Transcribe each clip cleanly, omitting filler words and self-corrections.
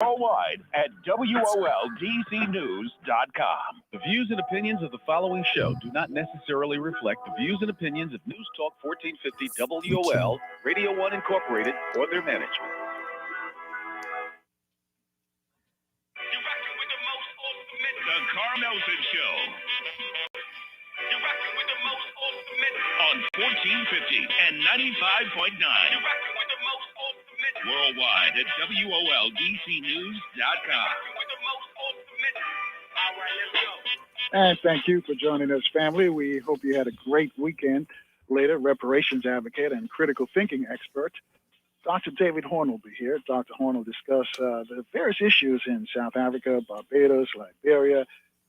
Worldwide at WOLDCnews.com. The views and opinions of the following show do not necessarily reflect the views and opinions of News Talk 1450 WOL, Radio 1 Incorporated, or their management. You're rocking with the most ultimate. The Carl Nelson Show. You're rocking with the most ultimate. On 1450 and 95.9. You're rocking with the most ultimate. Worldwide at WOLDCnews.com. With the most ultimate. All right, let's go. And thank you for joining us, family. We hope you had a great weekend. Later, reparations advocate and critical thinking expert Dr. David Horn will be here. Dr. Horn will discuss the various issues in South Africa, Barbados, Liberia,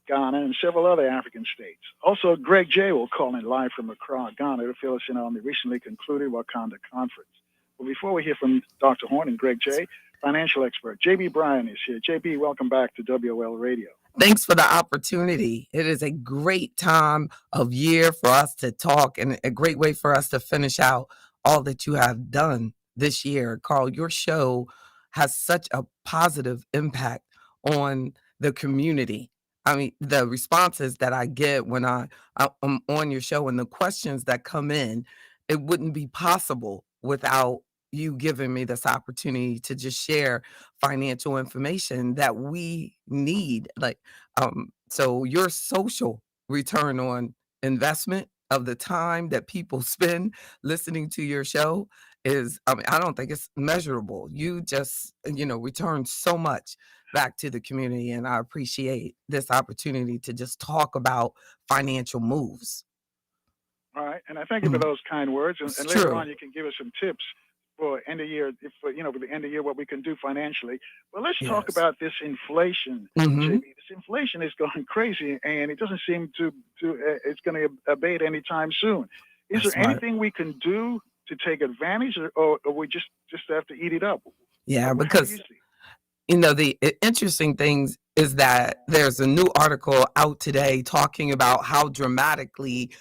Ghana, and several other African states. Also, Greg J. will call in live from Accra, Ghana, to fill us in on the recently concluded Wakanda conference. But before we hear from Dr. Horn and Greg J., financial expert J.B. Bryan is here. J.B., welcome back to WOL Radio. Thanks for the opportunity. It is a great time of year for us to talk and a great way for us to finish out all that you have done this year. Carl, your show has such a positive impact on the community. I mean, the responses that I get when I'm on your show and the questions that come in, it wouldn't be possible without you giving me this opportunity to just share financial information that we need. So your social return on investment of the time that people spend listening to your show is, I don't think it's measurable. You just, return so much back to the community. And I appreciate this opportunity to just talk about financial moves. All right. And I thank you for those kind words. And later on, you can give us some tips for end of year, for the end of year, what we can do financially. But let's talk about this inflation. JB. This inflation is going crazy, and it doesn't seem to it's going to abate anytime soon. Is there anything we can do to take advantage, or we just have to eat it up? Yeah, because the interesting things is that there's a new article out today talking about how dramatically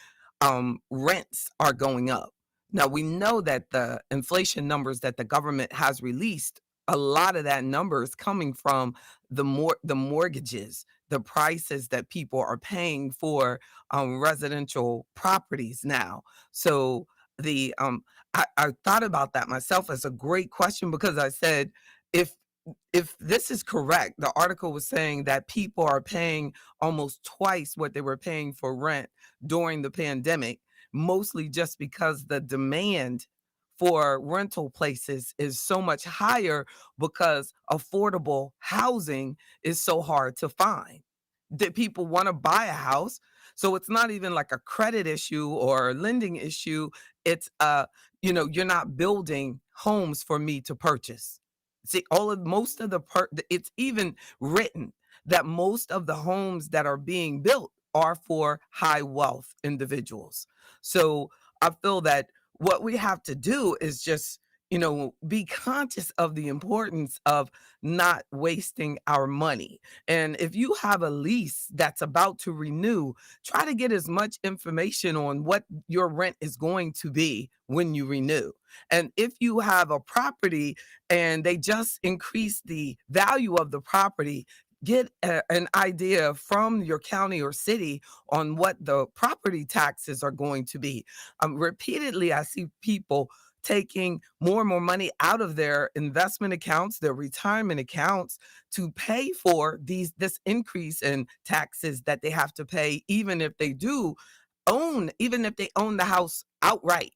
rents are going up. Now, we know that the inflation numbers that the government has released, a lot of that number is coming from the mortgages, the prices that people are paying for residential properties now. So I thought about that myself as a great question, because I said, if this is correct, the article was saying that people are paying almost twice what they were paying for rent during the pandemic, mostly just because the demand for rental places is so much higher because affordable housing is so hard to find. That people want to buy a house. So it's not even like a credit issue or a lending issue. It's you're not building homes for me to purchase. See, it's even written that most of the homes that are being built are for high wealth individuals. So I feel that what we have to do is just, be conscious of the importance of not wasting our money. And if you have a lease that's about to renew, try to get as much information on what your rent is going to be when you renew. And if you have a property and they just increase the value of the property, get an idea from your county or city on what the property taxes are going to be. Repeatedly, I see people taking more and more money out of their investment accounts, their retirement accounts, to pay for this increase in taxes that they have to pay, even if they own the house outright.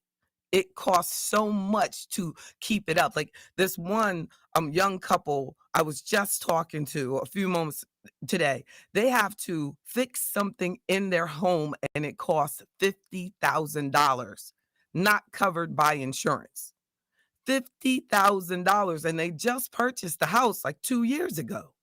It costs so much to keep it up. Like this one young couple I was just talking to a few moments today, they have to fix something in their home and it costs $50,000, not covered by insurance. $50,000, and they just purchased the house like 2 years ago.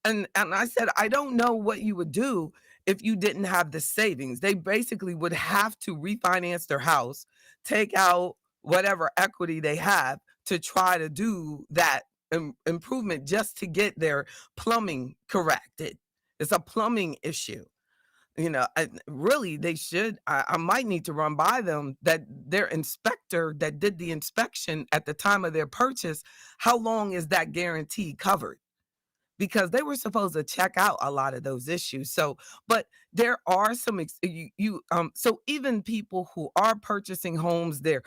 And I said, I don't know what you would do if you didn't have the savings. They basically would have to refinance their house, take out whatever equity they have to try to do that improvement just to get their plumbing corrected. It's a plumbing issue. Really, they should. I might need to run by them that their inspector that did the inspection at the time of their purchase, how long is that guarantee covered? Because they were supposed to check out a lot of those issues. So, but there are some so even people who are purchasing homes, they're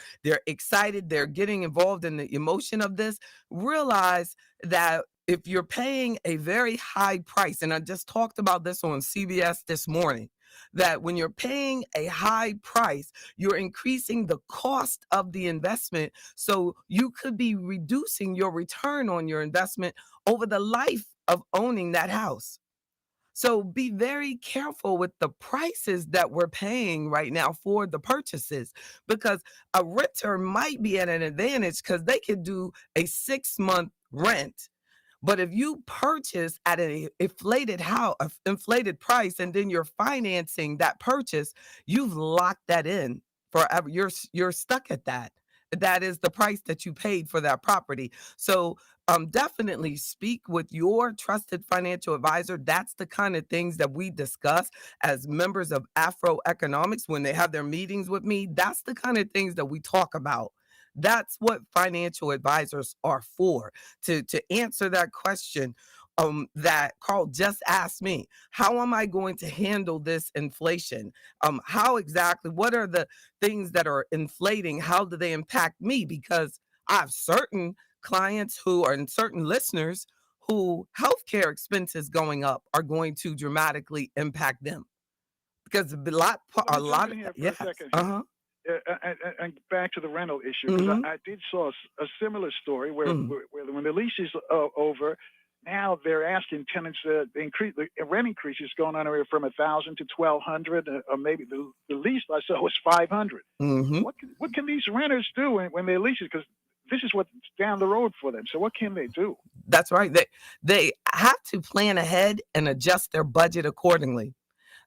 excited, they're getting involved in the emotion of this, realize that if you're paying a very high price, and I just talked about this on CBS this morning, that when you're paying a high price, you're increasing the cost of the investment. So you could be reducing your return on your investment over the life of owning that house. So be very careful with the prices that we're paying right now for the purchases, because a renter might be at an advantage because they could do a 6-month rent. But if you purchase at an inflated price, and then you're financing that purchase, you've locked that in forever. You're stuck at that. That is the price that you paid for that property. So definitely speak with your trusted financial advisor. That's the kind of things that we discuss as members of AfroEconomics when they have their meetings with me. That's the kind of things that we talk about. That's what financial advisors are for, to answer that question that Carl just asked me. How am I going to handle this inflation? How exactly, what are the things that are inflating? How do they impact me? Because I have certain clients who are, and certain listeners who healthcare expenses going up are going to dramatically impact them. Because Let a me jump lot in of, here for a yes, second here. uh-huh, And back to the rental issue, because mm-hmm, I did saw a similar story mm-hmm, where when the lease is over, now they're asking tenants increase the rent increases going on anywhere from 1,000 to 1,200, or maybe the least I saw was 500. mm-hmm. What can these renters do when they lease it? Because this is what's down the road for them. So what can they do? That's right. They have to plan ahead and adjust their budget accordingly.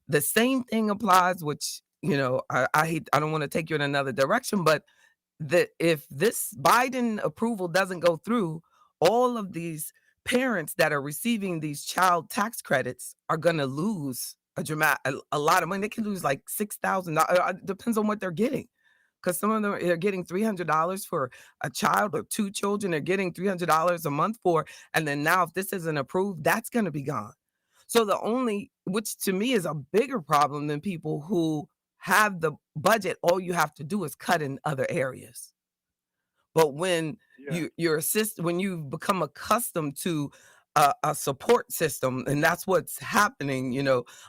The same thing applies, which, I don't want to take you in another direction, but that if this Biden approval doesn't go through, all of these parents that are receiving these child tax credits are going to lose a lot of money. They can lose like $6,000. Depends on what they're getting. Because some of them are getting $300 for a child, or two children. They're getting $300 a month for, and then now if this isn't approved, that's going to be gone. So which to me is a bigger problem than people who have the budget. All you have to do is cut in other areas. But when Yeah. when you become accustomed to a support system, and that's what's happening,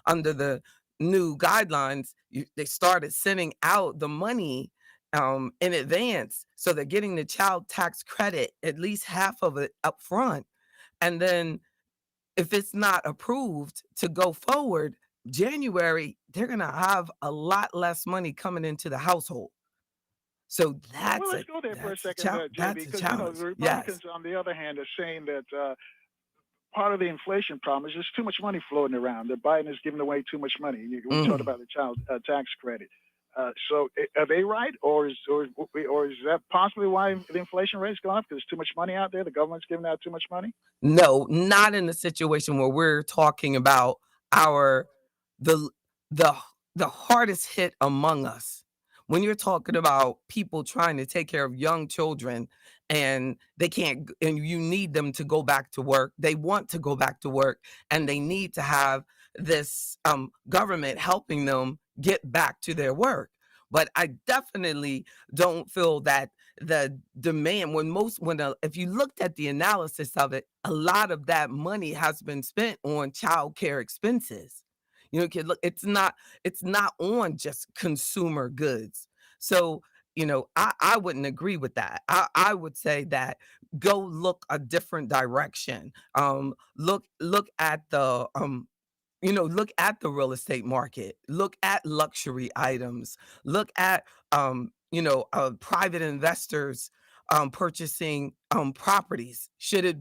under the new guidelines, they started sending out the money in advance. So they're getting the child tax credit, at least half of it up front. And then if it's not approved to go forward, January, they're going to have a lot less money coming into the household. So Well, let's go there for a second, JB, that's a because the challenge. Republicans, Yes. on the other hand, are saying that part of the inflation problem is just too much money floating around. That Biden is giving away too much money. We talked Mhm. about the child tax credit. So are they right, or is that possibly why the inflation rate is going up? Because there's too much money out there. The government's giving out too much money. No, not in the situation where we're talking about our the the the hardest hit among us. When you're talking about people trying to take care of young children, and they can't and you need them to go back to work. They want to go back to work, and they need to have this government helping them get back to their work. But I definitely don't feel that the demand, if you looked at the analysis of it, a lot of that money has been spent on child care expenses. You can look, it's not on just consumer goods. So, I wouldn't agree with that. I would say that go look a different direction. Look at look at the real estate market, look at luxury items, look at private investors purchasing properties. Should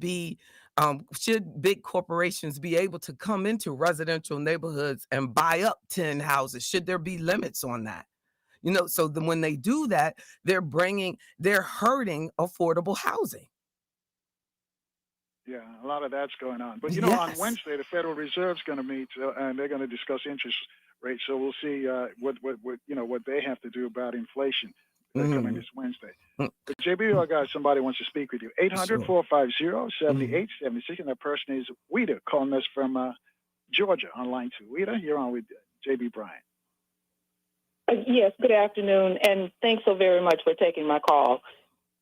big corporations be able to come into residential neighborhoods and buy up 10 houses? Should there be limits on that? So then when they do that, they're hurting affordable housing. Yeah, a lot of that's going on. But on Yes. Wednesday, the Federal Reserve's going to meet, and they're going to discuss interest rate. So we'll see what they have to do about inflation coming this Wednesday. But JB, I got somebody wants to speak with you. 800-450-7876, and that person is Weta, calling us from Georgia on line 2. Weta, you're on with JB Bryan. Yes, good afternoon, and thanks so very much for taking my call.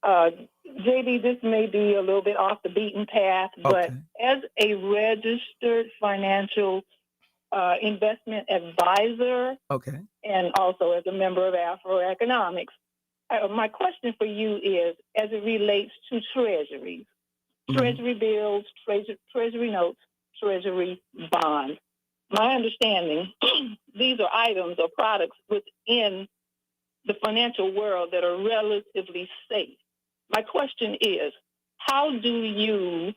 JB, this may be a little bit off the beaten path, but as a registered financial investment advisor, and also as a member of AfroEconomics, my question for you is, as it relates to treasuries, treasury bills, treasury notes, treasury bonds. My understanding, these are items or products within the financial world that are relatively safe. My question is, how do you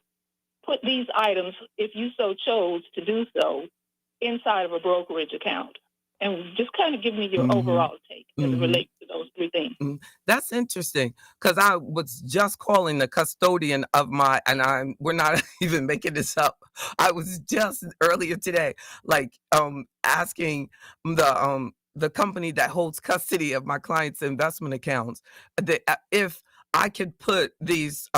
put these items, if you so chose to do so, inside of a brokerage account? And just kind of give me your overall take as it relates to those three things. That's interesting, because I was just calling the custodian of my, and we're not even making this up. I was just earlier today, asking the company that holds custody of my clients' investment accounts if I could put these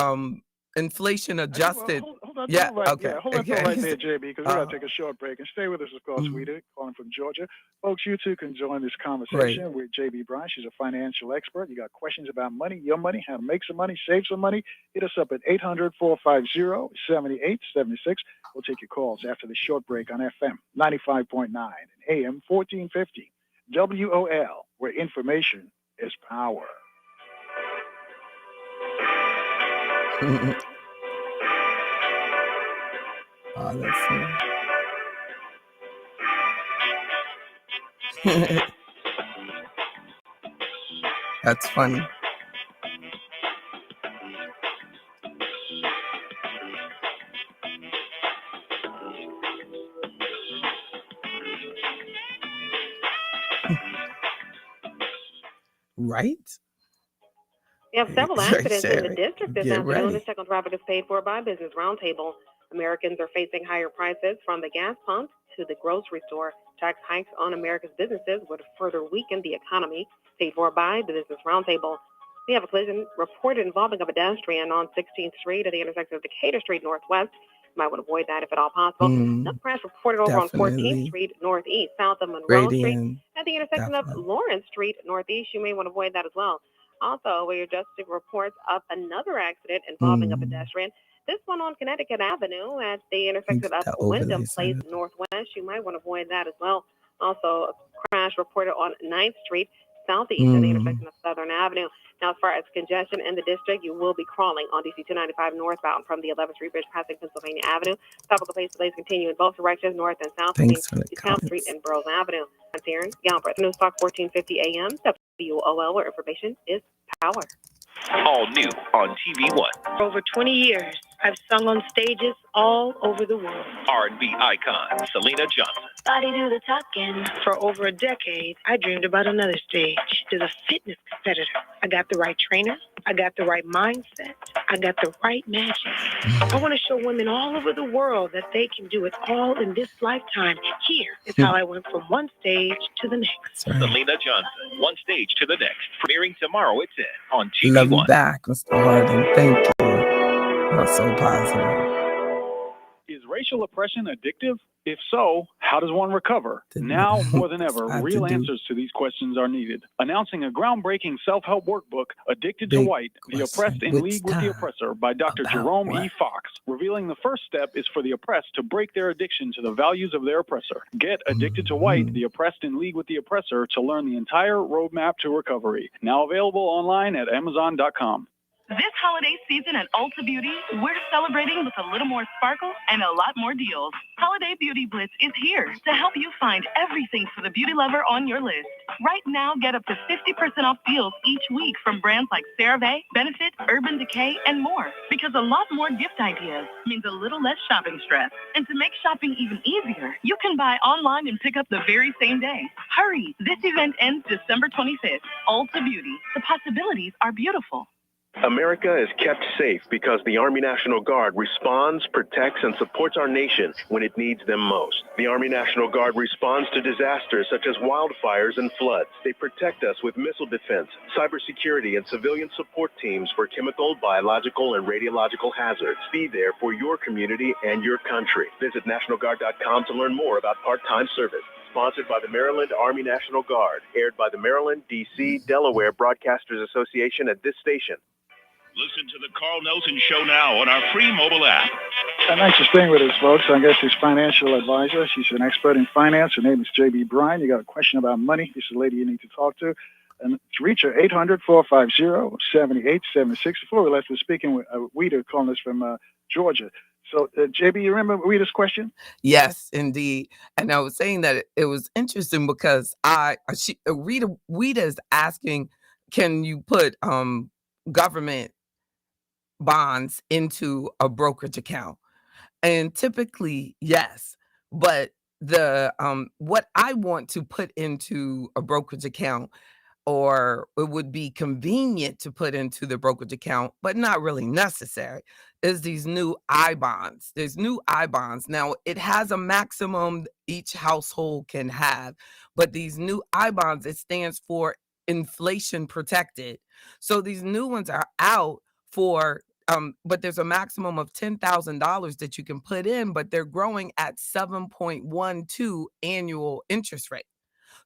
inflation adjusted. Hold on right there, JB, because we're going to take a short break. And stay with us, of course, Weta, calling from Georgia. Folks, you too can join this conversation with JB Bryan. She's a financial expert. You got questions about money, your money, how to make some money, save some money. Hit us up at 800-450-7876. We'll take your calls after the short break on FM 95.9 and AM 1450. WOL, where information is power. That's That's funny. Right? We have several accidents in the district this afternoon. The second traffic is paid for by Business Roundtable. Americans are facing higher prices from the gas pump to the grocery store. Tax hikes on America's businesses would further weaken the economy. Paid for by the Business Roundtable. We have a collision reported involving a pedestrian on 16th Street at the intersection of Decatur Street Northwest. You might want to avoid that if at all possible. Another crash reported over on 14th Street Northeast, south of Monroe Street, at the intersection of Lawrence Street Northeast. You may want to avoid that as well. Also, we are just reports of another accident involving a pedestrian. This one on Connecticut Avenue at the intersection of Wyndham Place Northwest. You might want to avoid that as well. Also, a crash reported on 9th Street Southeast at the intersection of Southern Avenue. Now, as far as congestion in the district, you will be crawling on DC 295 northbound from the 11th Street Bridge passing Pennsylvania Avenue. Topical pace delays continue in both directions, north and south, between South Street and Burroughs Avenue. I'm Terry Galbraith, News Talk 1450 AM, WOL, where information is power. All new on TV One. For over 20 years, I've sung on stages all over the world. R&B icon Selena Johnson. Body do the talking. For over a decade, I dreamed about another stage. As a fitness competitor, I got the right trainer. I got the right mindset. I got the right magic. I want to show women all over the world that they can do it all in this lifetime. Here is how I went from one stage to the next. Selena Johnson, one stage to the next. Premiering tomorrow at 10 on TV Love One. you back, Mr. Harden. Thank you. That's so positive. Is racial oppression addictive? If so, how does one recover? Now more than ever, real answers to these questions are needed. Announcing a groundbreaking self-help workbook, Addicted to White, The Oppressed in League with the Oppressor by Dr. Jerome E. Fox, revealing the first step is for the oppressed to break their addiction to the values of their oppressor. Get Addicted to White, The Oppressed in League with the Oppressor to learn the entire roadmap to recovery. Now available online at Amazon.com. This holiday season at Ulta Beauty, we're celebrating with a little more sparkle and a lot more deals. Holiday Beauty Blitz is here to help you find everything for the beauty lover on your list. Right now, get up to 50% off deals each week from brands like CeraVe, Benefit, Urban Decay, and more. Because a lot more gift ideas means a little less shopping stress. And to make shopping even easier, you can buy online and pick up the very same day. Hurry! This event ends December 25th. Ulta Beauty. The possibilities are beautiful. America is kept safe because the Army National Guard responds, protects, and supports our nation when it needs them most. The Army National Guard responds to disasters such as wildfires and floods. They protect us with missile defense, cybersecurity, and civilian support teams for chemical, biological, and radiological hazards. Be there for your community and your country. Visit NationalGuard.com to learn more about part-time service. Sponsored by the Maryland Army National Guard. Aired by the Maryland, D.C., Delaware Broadcasters Association at this station. Listen to the Carl Nelson Show now on our free mobile app. Thanks for staying with us, folks. I guess his financial advisor. She's an expert in finance. Her name is J.B. Bryan. You got a question about money, this is the lady you need to talk to. And to reach her, 800-450-7876. Before we left, we're speaking with Weeda calling us from Georgia. So, JB, you remember Weeda's question? Yes, indeed. And I was saying that it was interesting because Weeda is asking, can you put government bonds into a brokerage account? And typically, yes. But the what I want to put into a brokerage account, or it would be convenient to put into the brokerage account, but not really necessary, is these new I bonds. There's new I bonds. Now, it has a maximum each household can have, but these new I bonds, it stands for inflation protected. So these new ones are out for, but there's a maximum of $10,000 that you can put in, but they're growing at 7.12 annual interest rate.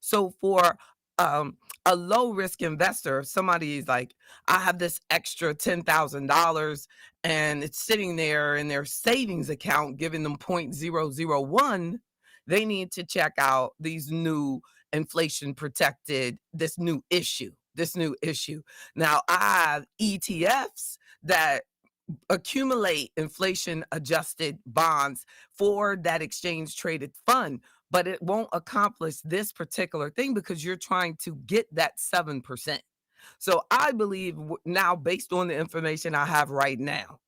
So for a low risk investor, somebody is like, I have this extra $10,000 and it's sitting there in their savings account, giving them 0.001. They need to check out these new inflation protected, this new issue. Now, I have ETFs that accumulate inflation adjusted bonds for that exchange traded fund, but it won't accomplish this particular thing because you're trying to get that 7%. So I believe now, based on the information I have right now,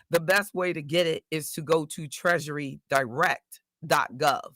the best way to get it is to go to treasurydirect.gov.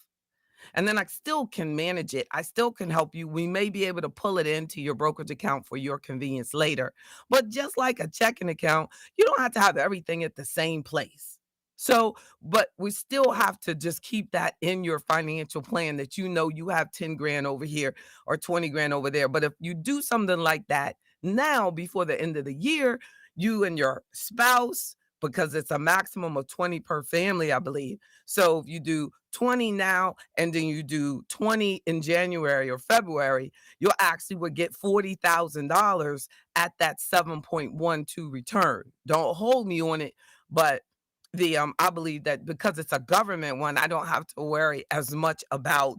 And then I still can manage it. I still can help you. We may be able to pull it into your brokerage account for your convenience later. But just like a checking account, you don't have to have everything at the same place. So, but we still have to just keep that in your financial plan, that you know you have 10 grand over here or 20 grand over there. But if you do something like that now before the end of the year, you and your spouse, because it's a maximum of 20 per family, I believe. So if you do 20 now and then you do 20 in January or February, you'll actually would get $40,000 at that 7.12 return. Don't hold me on it, but I believe that because it's a government one, I don't have to worry as much about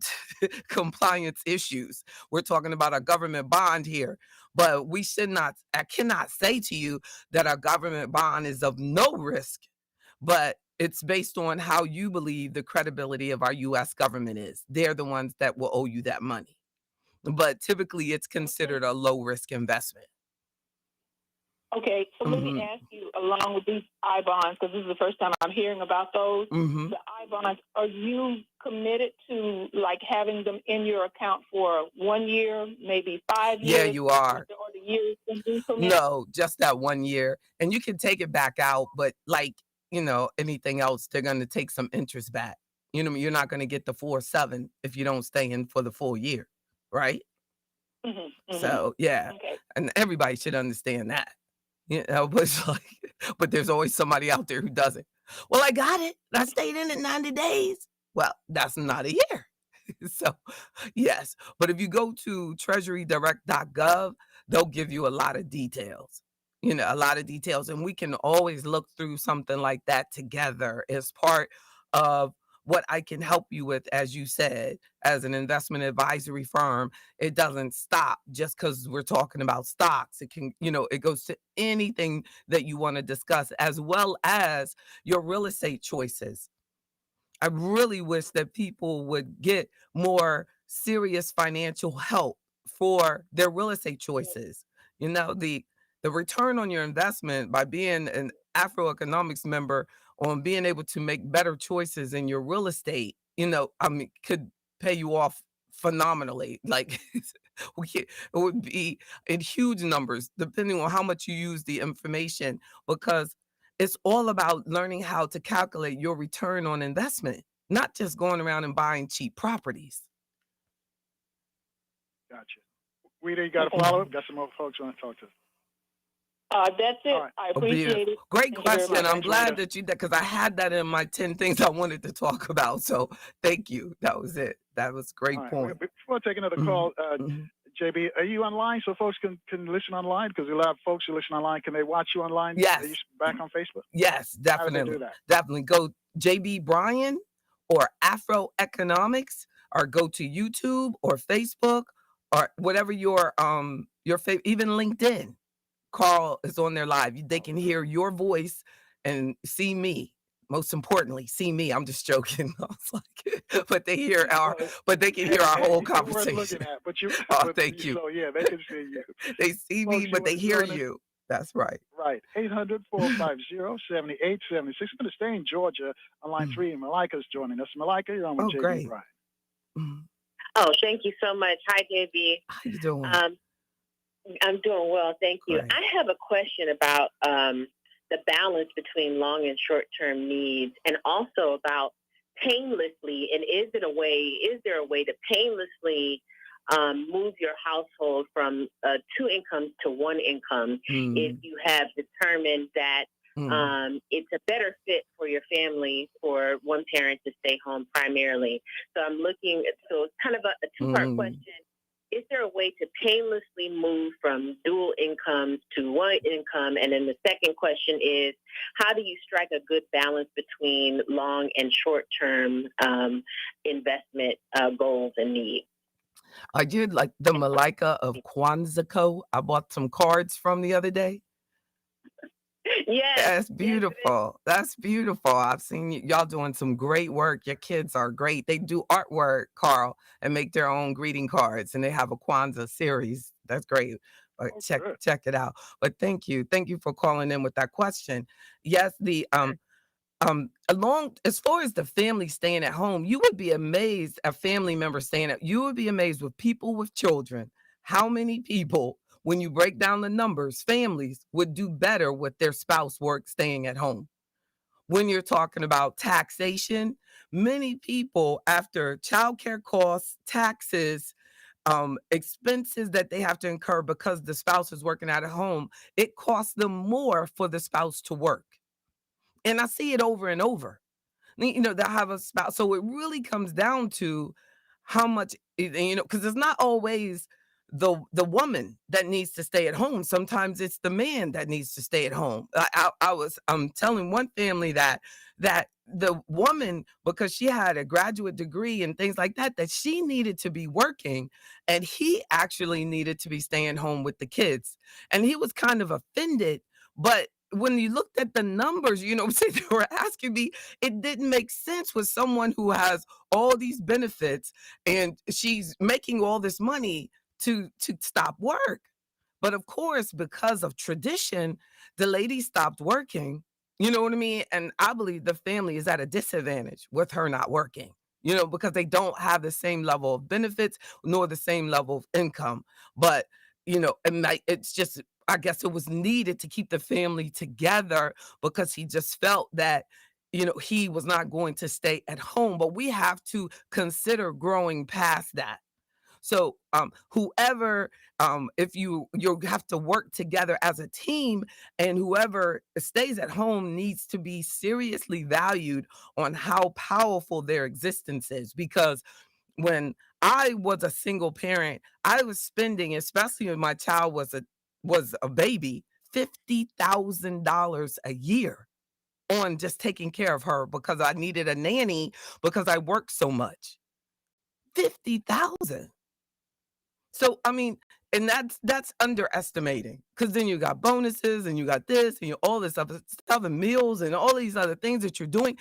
compliance issues. We're talking about a government bond here, but I cannot say to you that a government bond is of no risk, but it's based on how you believe the credibility of our U.S. government is. They're the ones that will owe you that money. But typically it's considered a low risk investment. Okay, so let me ask you, along with these I bonds, because this is the first time I'm hearing about those, the I bonds, are you committed to like having them in your account for 1 year, maybe 5 years? Yeah, you are. Or the years no, just that 1 year. And you can take it back out, but like, anything else, they're going to take some interest back. You're not going to get the 4.7 if you don't stay in for the full year, right? So, yeah. Okay. And everybody should understand that. But it's like, but there's always somebody out there who doesn't. Well, I got it. I stayed in it 90 days. Well, that's not a year. So, yes. But if you go to treasurydirect.gov, they'll give you a lot of details. And we can always look through something like that together as part of what I can help you with. As you said, as an investment advisory firm, it doesn't stop just because we're talking about stocks. It can, it goes to anything that you want to discuss, as well as your real estate choices. I really wish that people would get more serious financial help for their real estate choices. The return on your investment by being an AfroEconomics member, on being able to make better choices in your real estate, could pay you off phenomenally. Like It would be in huge numbers, depending on how much you use the information, because it's all about learning how to calculate your return on investment, not just going around and buying cheap properties. Gotcha. Rita, you got a follow-up? Got some more folks want to talk to? That's it. Right. I appreciate it. Great question. I'm glad Rita. that you did, because I had that in my 10 things I wanted to talk about. So thank you. That was it. That was a great point. Before I take another call, JB, are you online so folks can listen online? Because a lot of folks who listen online, can they watch you online? Yes. Are you back on Facebook? Yes, definitely. How do they do that? Definitely. Go JB Bryan or AfroEconomics, or go to YouTube or Facebook or whatever your favorite, even LinkedIn. Carl is on there live. They can hear your voice and see me. Most importantly, see me. I'm just joking. I was like, but they hear they can hear our whole conversation. Looking at, but thank you. So yeah, they can see you. They see me, but they hear you. That's right. Right. 800-450-7876. I'm going to stay in Georgia on line 3, and Malika's joining us. Malika, you're on with JB Bryan. Oh, thank you so much. Hi, JB. How you doing? I'm doing well, thank you. Great. I have a question about the balance between long and short-term needs, and also about painlessly, and is there a way to painlessly move your household from 2 incomes to 1 income if you have determined that it's a better fit for your family for one parent to stay home primarily? So it's kind of a two-part question. Is there a way to painlessly move from dual incomes to 1 income? And then the second question is, how do you strike a good balance between long and short-term investment goals and needs? I did like the Malika of Kwanzaa. I bought some cards from the other day. Yes. That's beautiful. That's beautiful. I've seen y'all doing some great work. Your kids are great. They do artwork, Carl, and make their own greeting cards, and they have a Kwanzaa series. That's great. Check it out. But thank you for calling in with that question. Yes, as far as the family staying at home, you would be amazed at family members you would be amazed with people with children, how many people, when you break down the numbers, families would do better with their spouse staying at home. When you're talking about taxation, many people, after childcare costs, taxes, expenses that they have to incur because the spouse is working out at home, it costs them more for the spouse to work. And I see it over and over. They have a spouse. So it really comes down to how much, because it's not always the woman that needs to stay at home. Sometimes it's the man that needs to stay at home. I'm telling one family that the woman, because she had a graduate degree and things like that she needed to be working, and he actually needed to be staying home with the kids. And he was kind of offended, but when you looked at the numbers, they were asking me, it didn't make sense with someone who has all these benefits and she's making all this money to stop work. But of course, because of tradition, the lady stopped working. You know what I mean? And I believe the family is at a disadvantage with her not working, because they don't have the same level of benefits nor the same level of income. But, it's just, I guess it was needed to keep the family together, because he just felt that, he was not going to stay at home. But we have to consider growing past that. So whoever, if you have to work together as a team, and whoever stays at home needs to be seriously valued on how powerful their existence is. Because when I was a single parent, I was spending, especially when my child was a baby, $50,000 a year on just taking care of her, because I needed a nanny because I worked so much. 50,000. So, and that's underestimating, because then you got bonuses and you got this and all this other stuff and meals and all these other things that you're doing,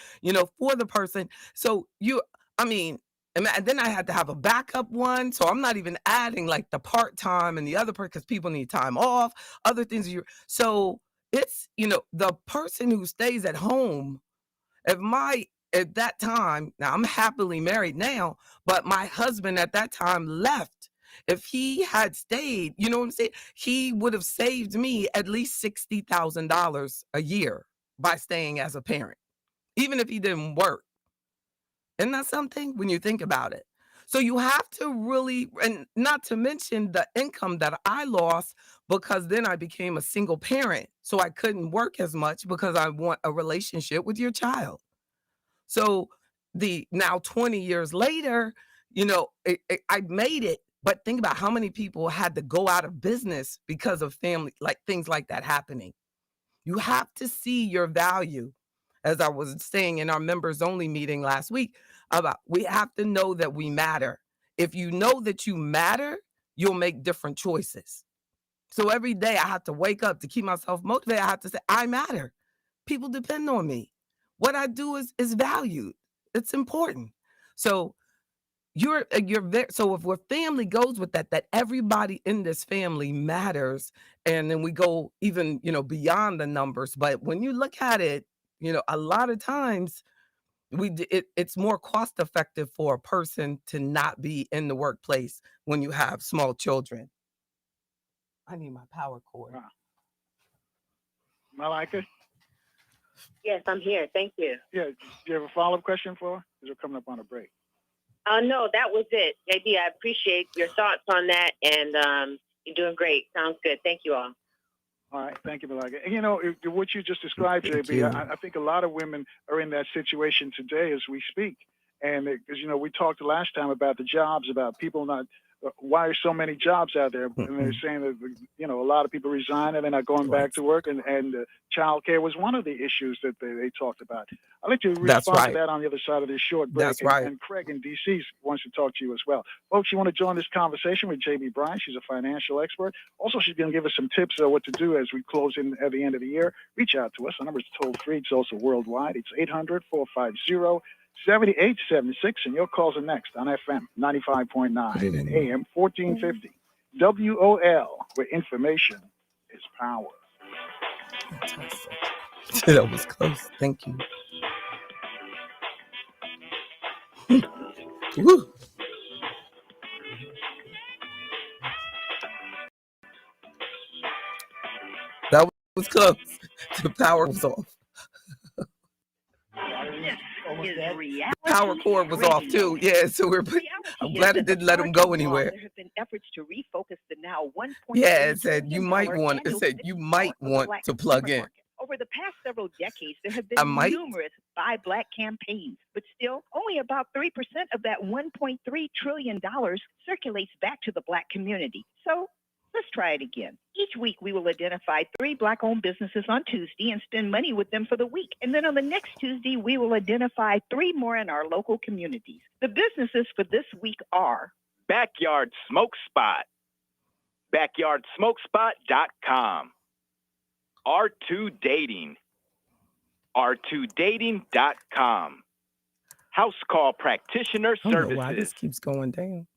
for the person. So and then I had to have a backup one. So I'm not even adding like the part-time and the other part, because people need time off, other things. So it's, the person who stays at home, at that time, now I'm happily married now, but my husband at that time left. If he had stayed, you know what I'm saying? He would have saved me at least $60,000 a year by staying as a parent, even if he didn't work. Isn't that something when you think about it? So you have to really, and not to mention the income that I lost because then I became a single parent. So I couldn't work as much because I want a relationship with your child. So now 20 years later, I made it. But think about how many people had to go out of business because of family, like things like that happening. You have to see your value. As I was saying in our members only meeting last week, about we have to know that we matter. If you know that you matter, you'll make different choices. So every day I have to wake up to keep myself motivated. I have to say, I matter. People depend on me. What I do is valued. It's important. So you're very, so if we're family goes with that everybody in this family matters, and then we go even beyond the numbers. But when you look at it, a lot of times it's more cost effective for a person to not be in the workplace when you have small children. I need my power cord. Wow. Malika? Yes, I'm here. Thank you. Yeah, do you have a follow-up question for her? Because we're coming up on a break. No, that was it. JB, I appreciate your thoughts on that, and you're doing great. Sounds good. Thank you all. All right. Thank you, Malika. And, what you just described, JB, I think a lot of women are in that situation today as we speak. And because, we talked last time about the jobs, about people not, why are so many jobs out there? And they're saying that, a lot of people resign and they're not going back to work. And child care was one of the issues that they talked about. I'd like to respond to that on the other side of this short break. That's right. And Craig in D.C. wants to talk to you as well. Folks, you want to join this conversation with J.B. Bryan. She's a financial expert. Also, she's going to give us some tips on what to do as we close in at the end of the year. Reach out to us. The number is toll-free. It's also worldwide. It's 800-450-7876, and your calls are next on FM 95.9 and AM 1450 WOL, where information is power. That was close. Thank you. Woo. That was close. The power was off. The power cord was off too. Yeah, so I'm glad it didn't let him go anywhere. There have been efforts to refocus the now 1.3 Yeah, it said you might want to plug in. Over the past several decades, there have been numerous Buy Black campaigns, but still only about 3% of that $1.3 trillion circulates back to the Black community. So let's try it again. Each week, we will identify 3 Black-owned businesses on Tuesday and spend money with them for the week. And then on the next Tuesday, we will identify 3 more in our local communities. The businesses for this week are Backyard Smoke Spot, backyardsmokespot.com, R2 Dating, R2dating.com, House Call Practitioner Services. I don't know why this keeps going down.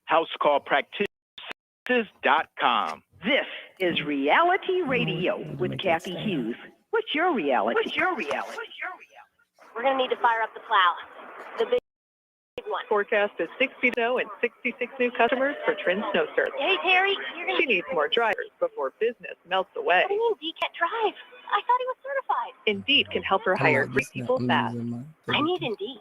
House Call Practitioners.com. This is Reality Radio with Kathy Hughes. What's your reality? We're going to need to fire up the plow. The big one. Forecast is 60 snow and 66 new customers for Trin Snow Service. Hey, Terry, She needs more drivers before business melts away. What do you mean Dee can't drive? I thought he was certified. Indeed can help her hire 3 people fast. I need Indeed.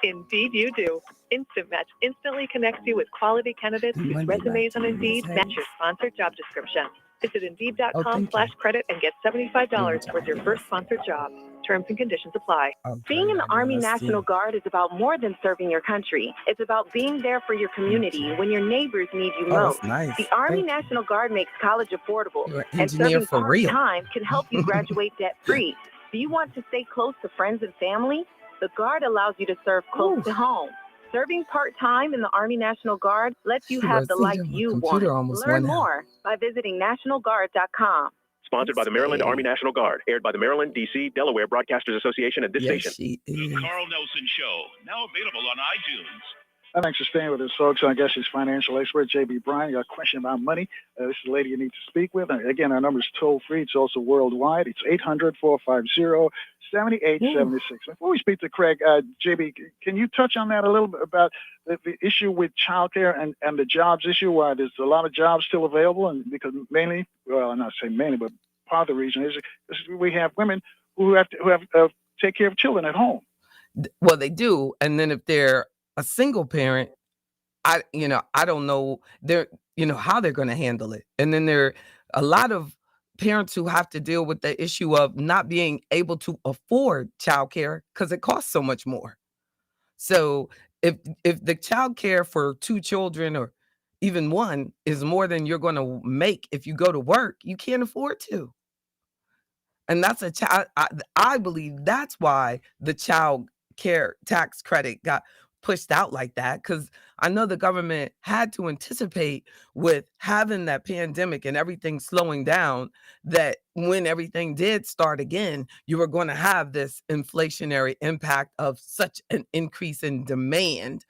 Indeed you do. Instant Match instantly connects you with quality candidates whose resumes on Indeed match your sponsored job description. Visit Indeed.com/credit and get $75 towards your first sponsored job. Terms and conditions apply. Being in the Army National Guard is about more than serving your country. It's about being there for your community when your neighbors need you most. Nice. The Army National Guard makes college affordable, and serving part-time can help you graduate debt-free. Do you want to stay close to friends and family? The Guard allows you to serve close to home. Serving part-time in the Army National Guard lets you have the life you want. Learn more by visiting nationalguard.com. Sponsored by the Maryland Army National Guard. Aired by the Maryland, D.C., Delaware Broadcasters Association and this station. The Carl Nelson Show, now available on iTunes. Thanks for staying with us, folks. I guess he's financial expert, J.B. Bryan. You got a question about money? This is the lady you need to speak with. And again, our number is toll-free. It's also worldwide. It's 7876. Before we speak to Craig, JB, can you touch on that a little bit about the issue with childcare and the jobs issue? Why there's a lot of jobs still available, and because mainly, well, I'm not saying mainly, but part of the reason is we have women who have to take care of children at home. Well, they do, and then if they're a single parent, I don't know how they're going to handle it. And then there are a lot of parents who have to deal with the issue of not being able to afford childcare because it costs so much more. So if the childcare for 2 children or even one is more than you're going to make if you go to work, you can't afford to. And that's I believe that's why the child care tax credit got pushed out like that, because I know the government had to anticipate with having that pandemic and everything slowing down, that when everything did start again, you were going to have this inflationary impact of such an increase in demand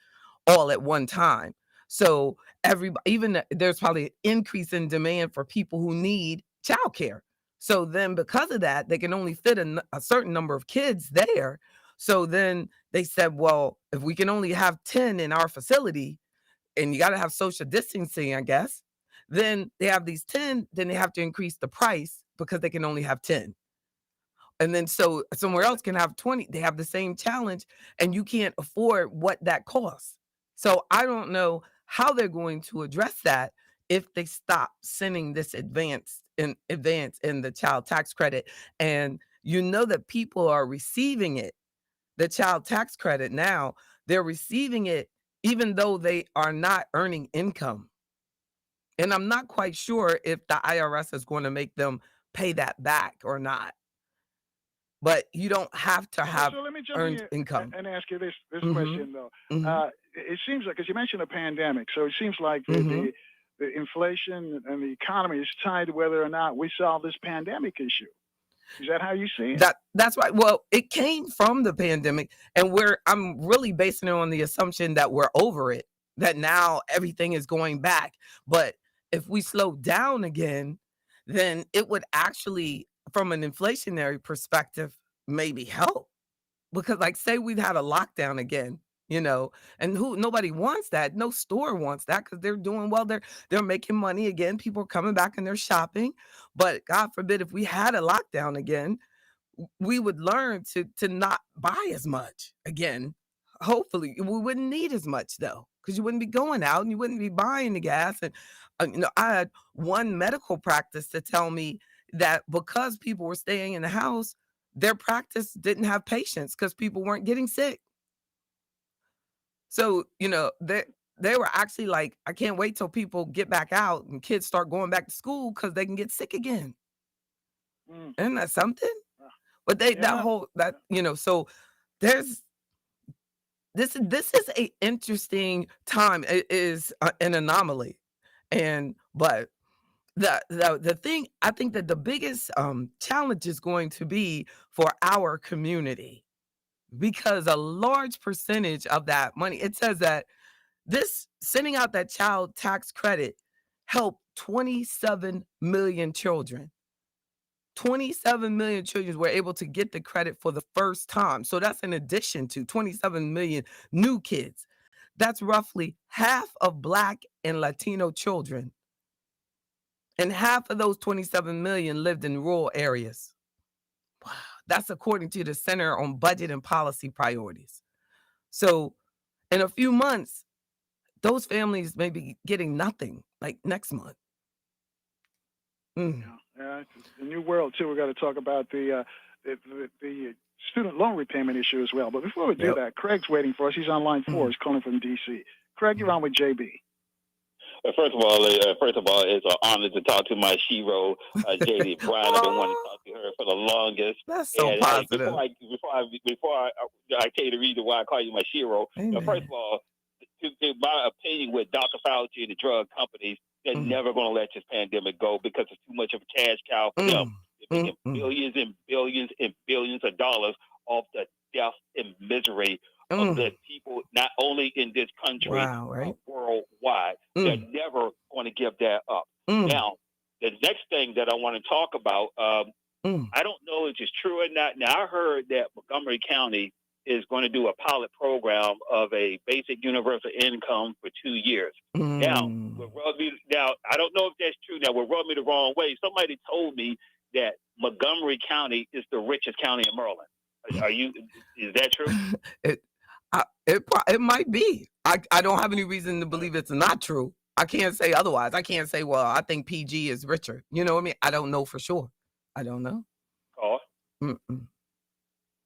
all at one time. So there's probably an increase in demand for people who need childcare. So then because of that, they can only fit a certain number of kids there. So then they said, well, if we can only have 10 in our facility and you got to have social distancing, I guess, then they have these 10, then they have to increase the price because they can only have 10. And then so somewhere else can have 20. They have the same challenge and you can't afford what that costs. So I don't know how they're going to address that if they stop sending this advance in the child tax credit. And you know that people are receiving it, the child tax credit now, they're receiving it even though they are not earning income. And I'm not quite sure if the IRS is going to make them pay that back or not. But you don't have to have let me jump earned in income. and ask you this Mhm. question, though. Mhm. It seems like, because you mentioned a pandemic, so it seems like the inflation and the economy is tied to whether or not we solve this pandemic issue. Is that how you see it? That's right. Well, it came from the pandemic, and I'm really basing it on the assumption that we're over it, that now everything is going back. But if we slow down again, then it would actually, from an inflationary perspective, maybe help. Because like say we've had a lockdown again, and nobody wants that. No store wants that because they're doing well. They're making money again. People are coming back and they're shopping. But God forbid if we had a lockdown again, we would learn to not buy as much again. Hopefully, we wouldn't need as much though, because you wouldn't be going out and you wouldn't be buying the gas. And I had one medical practice to tell me that because people were staying in the house, their practice didn't have patients because people weren't getting sick. So they were actually like, I can't wait till people get back out and kids start going back to school because they can get sick again. Isn't that something? But so there's this is a interesting time. It is an anomaly. But the thing, I think that the biggest challenge is going to be for our community, because a large percentage of that money, it says that this sending out that child tax credit helped 27 million children. 27 million children were able to get the credit for the first time. So that's in addition to 27 million new kids. That's roughly half of Black and Latino children. And half of those 27 million lived in rural areas. Wow. That's according to the Center on Budget and Policy Priorities. So in a few months, those families may be getting nothing like next month. It's a new world too. We're going to talk about the student loan repayment issue as well. But before we do that, Craig's waiting for us. He's on line 4. He's calling from D.C. Craig, you're on with JB. First of all, it's an honor to talk to my shero, JD Bryan. I've been wanting to talk to her for the longest. That's so positive. Before I tell you the reason why I call you my shero. First of all, to my opinion, with Dr. Fauci and the drug companies, they're never going to let this pandemic go because it's too much of a cash cow for them. They're making billions and billions and billions of dollars off the death and misery of the people, not only in this country, but worldwide. They're never going to give that up. Now, the next thing that I want to talk about, I don't know if it's true or not. Now, I heard that Montgomery County is going to do a pilot program of a basic universal income for 2 years. Now, I don't know if that's true. Now, will rub me the wrong way. Somebody told me that Montgomery County is the richest county in Maryland. Is that true? It might be. I don't have any reason to believe it's not true. I can't say otherwise. I can't say, well, I think PG is richer. You know what I mean? I don't know for sure. I don't know. Oh.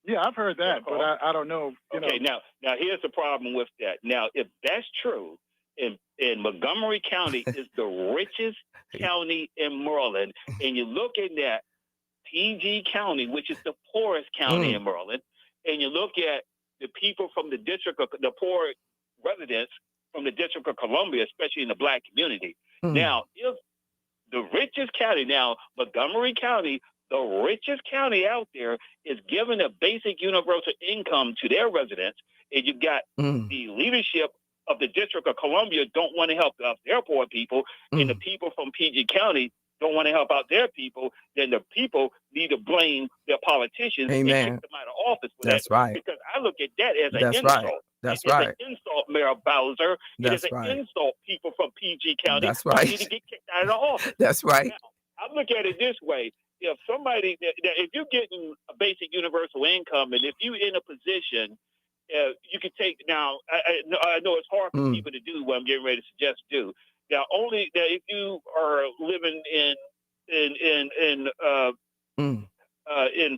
Yeah, I've heard that, but I don't know. Okay, now here's the problem with that. Now, if that's true, in Montgomery County is the richest county in Maryland, and you're looking at PG County, which is the poorest county in Maryland, and you look at the people from the district of the poor residents from the District of Columbia, especially in the Black community. Now, if the richest county, Montgomery County, the richest county out there, is giving a basic universal income to their residents, and you've got the leadership of the District of Columbia don't want to help out their poor people, and the people from PG County don't want to help out their people, then the people need to blame their politicians and kick them out of office for That's that. right. Because I look at that as an insult. Right. That's right. It's an insult, Mayor Bowser. That's it is right. an insult, people from PG County. That's right. Need to get kicked out of the office. That's right. Now, I look at it this way. If somebody, if you're getting a basic universal income, and if you're in a position, you can take, now, I know it's hard for people to do what I'm getting ready to suggest do. Now, only that if you are living in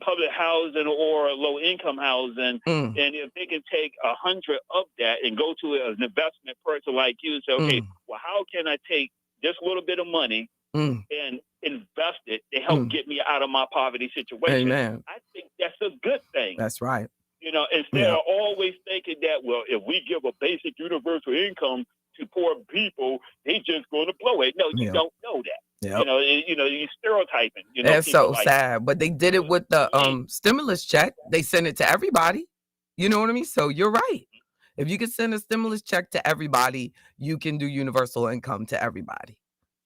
public housing or low income housing, and if they can take 100 of that and go to an investment person like you and say, okay, well, how can I take this little bit of money and invest it to help get me out of my poverty situation? Amen. I think that's a good thing. That's right. Instead of always thinking that, well, if we give a basic universal income to poor people, they just going to blow it. No, you don't know that. You're stereotyping. That's so like, sad. But they did it with the stimulus check. They sent it to everybody. You know what I mean? So you're right. If you can send a stimulus check to everybody, you can do universal income to everybody.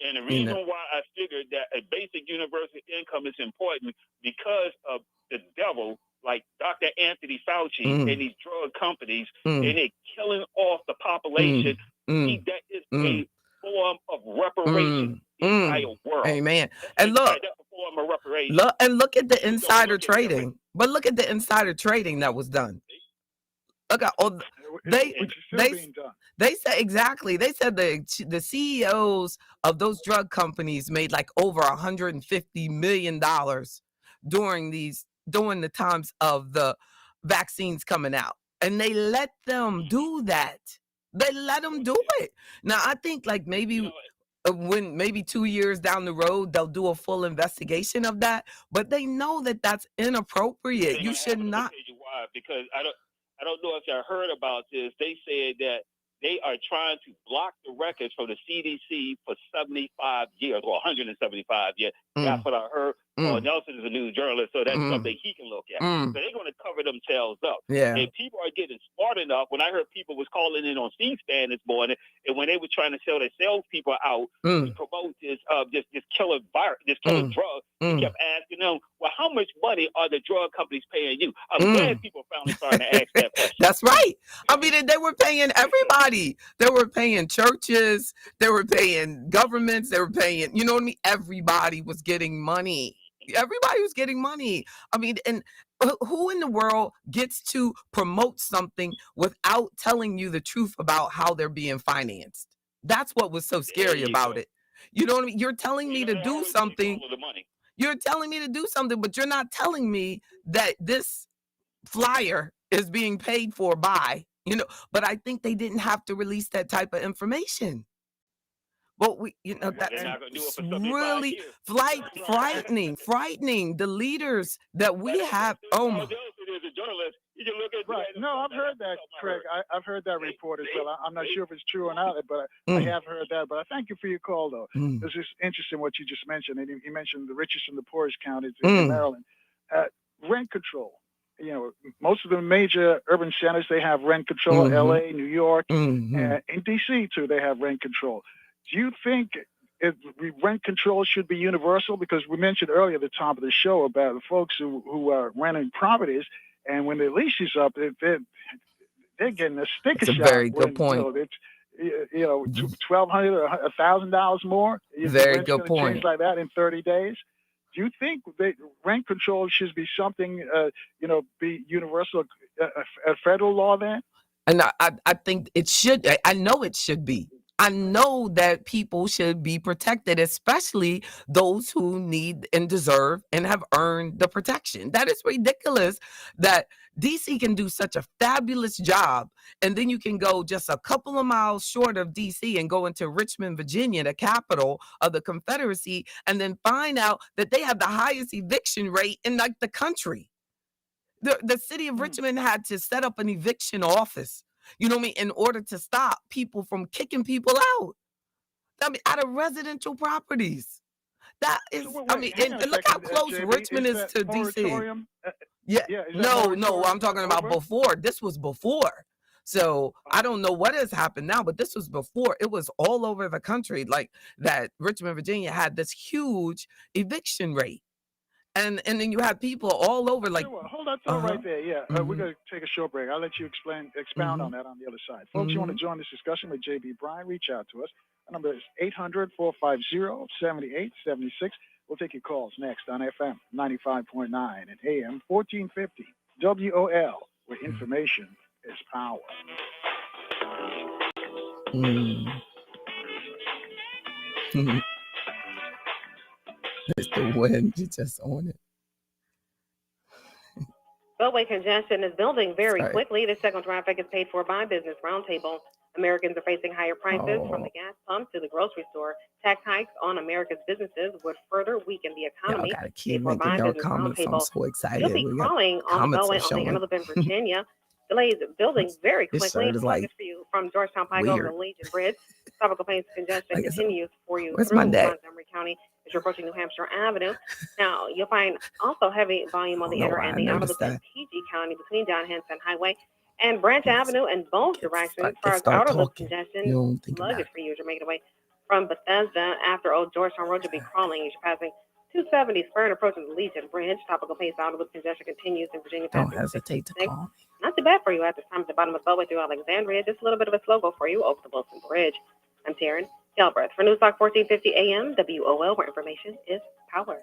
And the reason why I figured that a basic universal income is important because of the devil, like Dr. Anthony Fauci and these drug companies, and they're killing off the population. That is a form of reparation in the entire world. Amen. And look, look at the insider trading. But look at the insider trading that was done. Look at all they said exactly. They said the CEOs of those drug companies made like over $150 million during the times of the vaccines coming out, and they let them do that. They let them do it. Now I think like maybe when maybe 2 years down the road they'll do a full investigation of that, but they know that that's inappropriate. You should not. Tell you why, because I don't know if you heard about this. They said that they are trying to block the records from the CDC for 75 years, or 175 years. That's what I heard. Nelson is a news journalist, so that's something he can look at. So they're going to cover themselves up. Yeah. And people are getting smart enough. When I heard people was calling in on C-SPAN this morning, and when they were trying to sell their salespeople out to promote this killer virus, this killer drug, they kept asking them, well, how much money are the drug companies paying you? I'm glad people finally starting to ask that question. That's right. I mean, they were paying everybody. They were paying churches. They were paying governments. They were paying, you know what I mean? Everybody was getting money. Everybody was getting money. I mean, and who in the world gets to promote something without telling you the truth about how they're being financed? That's what was so scary about it. You know what I mean? You're telling me to do something. You're telling me to do something, but you're not telling me that this flyer is being paid for by, but I think they didn't have to release that type of information. Well, that's really frightening. The leaders that we have. Oh my. Right. No, I've heard that, Craig. I've heard that report as well. I'm not sure if it's true or not, but I have heard that. But I thank you for your call, though. This is interesting what you just mentioned. And you mentioned the richest and the poorest counties in Maryland. Rent control. Most of the major urban centers, they have rent control. LA, New York, and in DC too, they have rent control. Do you think rent control should be universal? Because we mentioned earlier at the top of the show about the folks who are renting properties, and when their lease is up, they're getting a sticker shock. That's a very good point. $1,200 or $1,000 more. Very good point. Change like that in 30 days. Do you think rent control should be something, be universal, a federal law then? And I think it should. I know it should be. I know that people should be protected, especially those who need and deserve and have earned the protection. That is ridiculous that DC can do such a fabulous job, and then you can go just a couple of miles short of DC and go into Richmond, Virginia, the capital of the Confederacy, and then find out that they have the highest eviction rate in like the country. The city of Richmond had to set up an eviction office, you know what I mean, in order to stop people from kicking people out. I mean, out of residential properties. That is, and look how close Richmond is to DC. No, I'm talking about before. This was before. So I don't know what has happened now, but this was before. It was all over the country, like that Richmond, Virginia had this huge eviction rate. And then you have people all over, like. Hold that thought right there. Yeah, we're going to take a short break. I'll let you expound on that on the other side. Folks, you want to join this discussion with JB Bryan, reach out to us. Our number is 800-450-7876. We'll take your calls next on FM 95.9 and AM 1450 WOL, where information is power. It's the wind. You just on it. Beltway congestion is building very quickly. The second traffic is paid for by Business Roundtable. Americans are facing higher prices from the gas pump to the grocery store. Tax hikes on America's businesses would further weaken the economy. Y'all gotta keep making your comments. I'm so excited. You'll be crawling on the Beltway on the Antelope in Virginia. Delays building very quickly. This like for you from Georgetown Pike over the Legion Bridge. Tropical pains congestion continues for you Where's through my neck? Montgomery County as you're approaching New Hampshire Avenue. Now, you'll find also heavy volume on the inner and the outer loop in PG County between John Hanson Highway and Branch Avenue in both directions. For outer loop congestion, sluggish for you as you're making away from Bethesda after Old Georgetown Road. You'll be crawling as you're passing 270 Spur and approaching the Legion Bridge. Tropical pace outer loop congestion continues in Virginia. Don't hesitate to call me. Not too bad for you at this time at the bottom of the Beltway through Alexandria. Just a little bit of a slow go for you over the Wilson Bridge. I'm Taryn Galbraith for News Talk 1450 AM WOL, where information is power.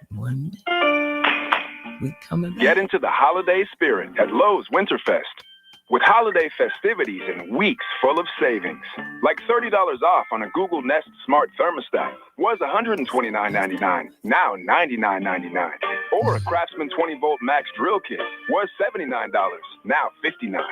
We coming back. Get into the holiday spirit at Lowe's Winterfest. With holiday festivities and weeks full of savings. Like $30 off on a Google Nest Smart Thermostat was $129.99, now $99.99. Or a Craftsman 20-volt Max Drill Kit was $79, now $59.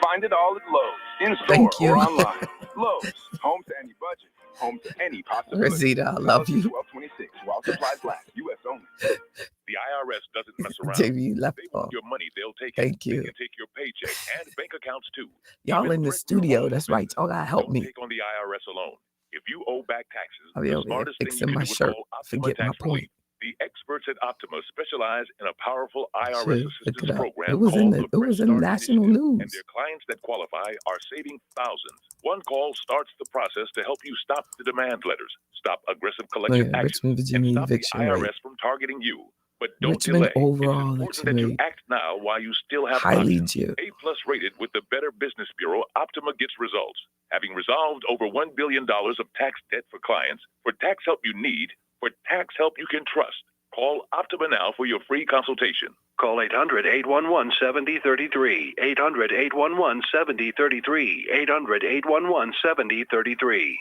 Find it all at Lowe's, in-store or online. Lowe's, home to any budget, home to any possibility. Rosita, I love you. 1226, while supplies last, U.S. only. The IRS doesn't mess around. Jamie, you left they off. want your money, they'll take Thank it. you. They can take your paycheck and bank accounts too. Y'all in the studio. That's right. Y'all gotta help me. Take on the IRS alone. If you owe back taxes, I'll be the over here smartest thing you fixing can my do is shirt. call Optima Forget my Tax point. Relief. The experts at Optima specialize in a powerful IRS Shit, look assistance it up. program It was in called the national and news. their clients that qualify are saving thousands. One call starts the process to help you stop the demand letters, stop aggressive collection actions, Richmond, Virginia and stop the eviction IRS rate. from targeting you. But don't Richmond delay. overall It's important that you act now while you still have highly options. due. A+ rated with the Better Business Bureau, Optima gets results. Having resolved over $1 billion of tax debt for clients, for tax help you need, for tax help you can trust. Call Optima now for your free consultation. Call 800-811-7033, 800-811-7033, 800-811-7033.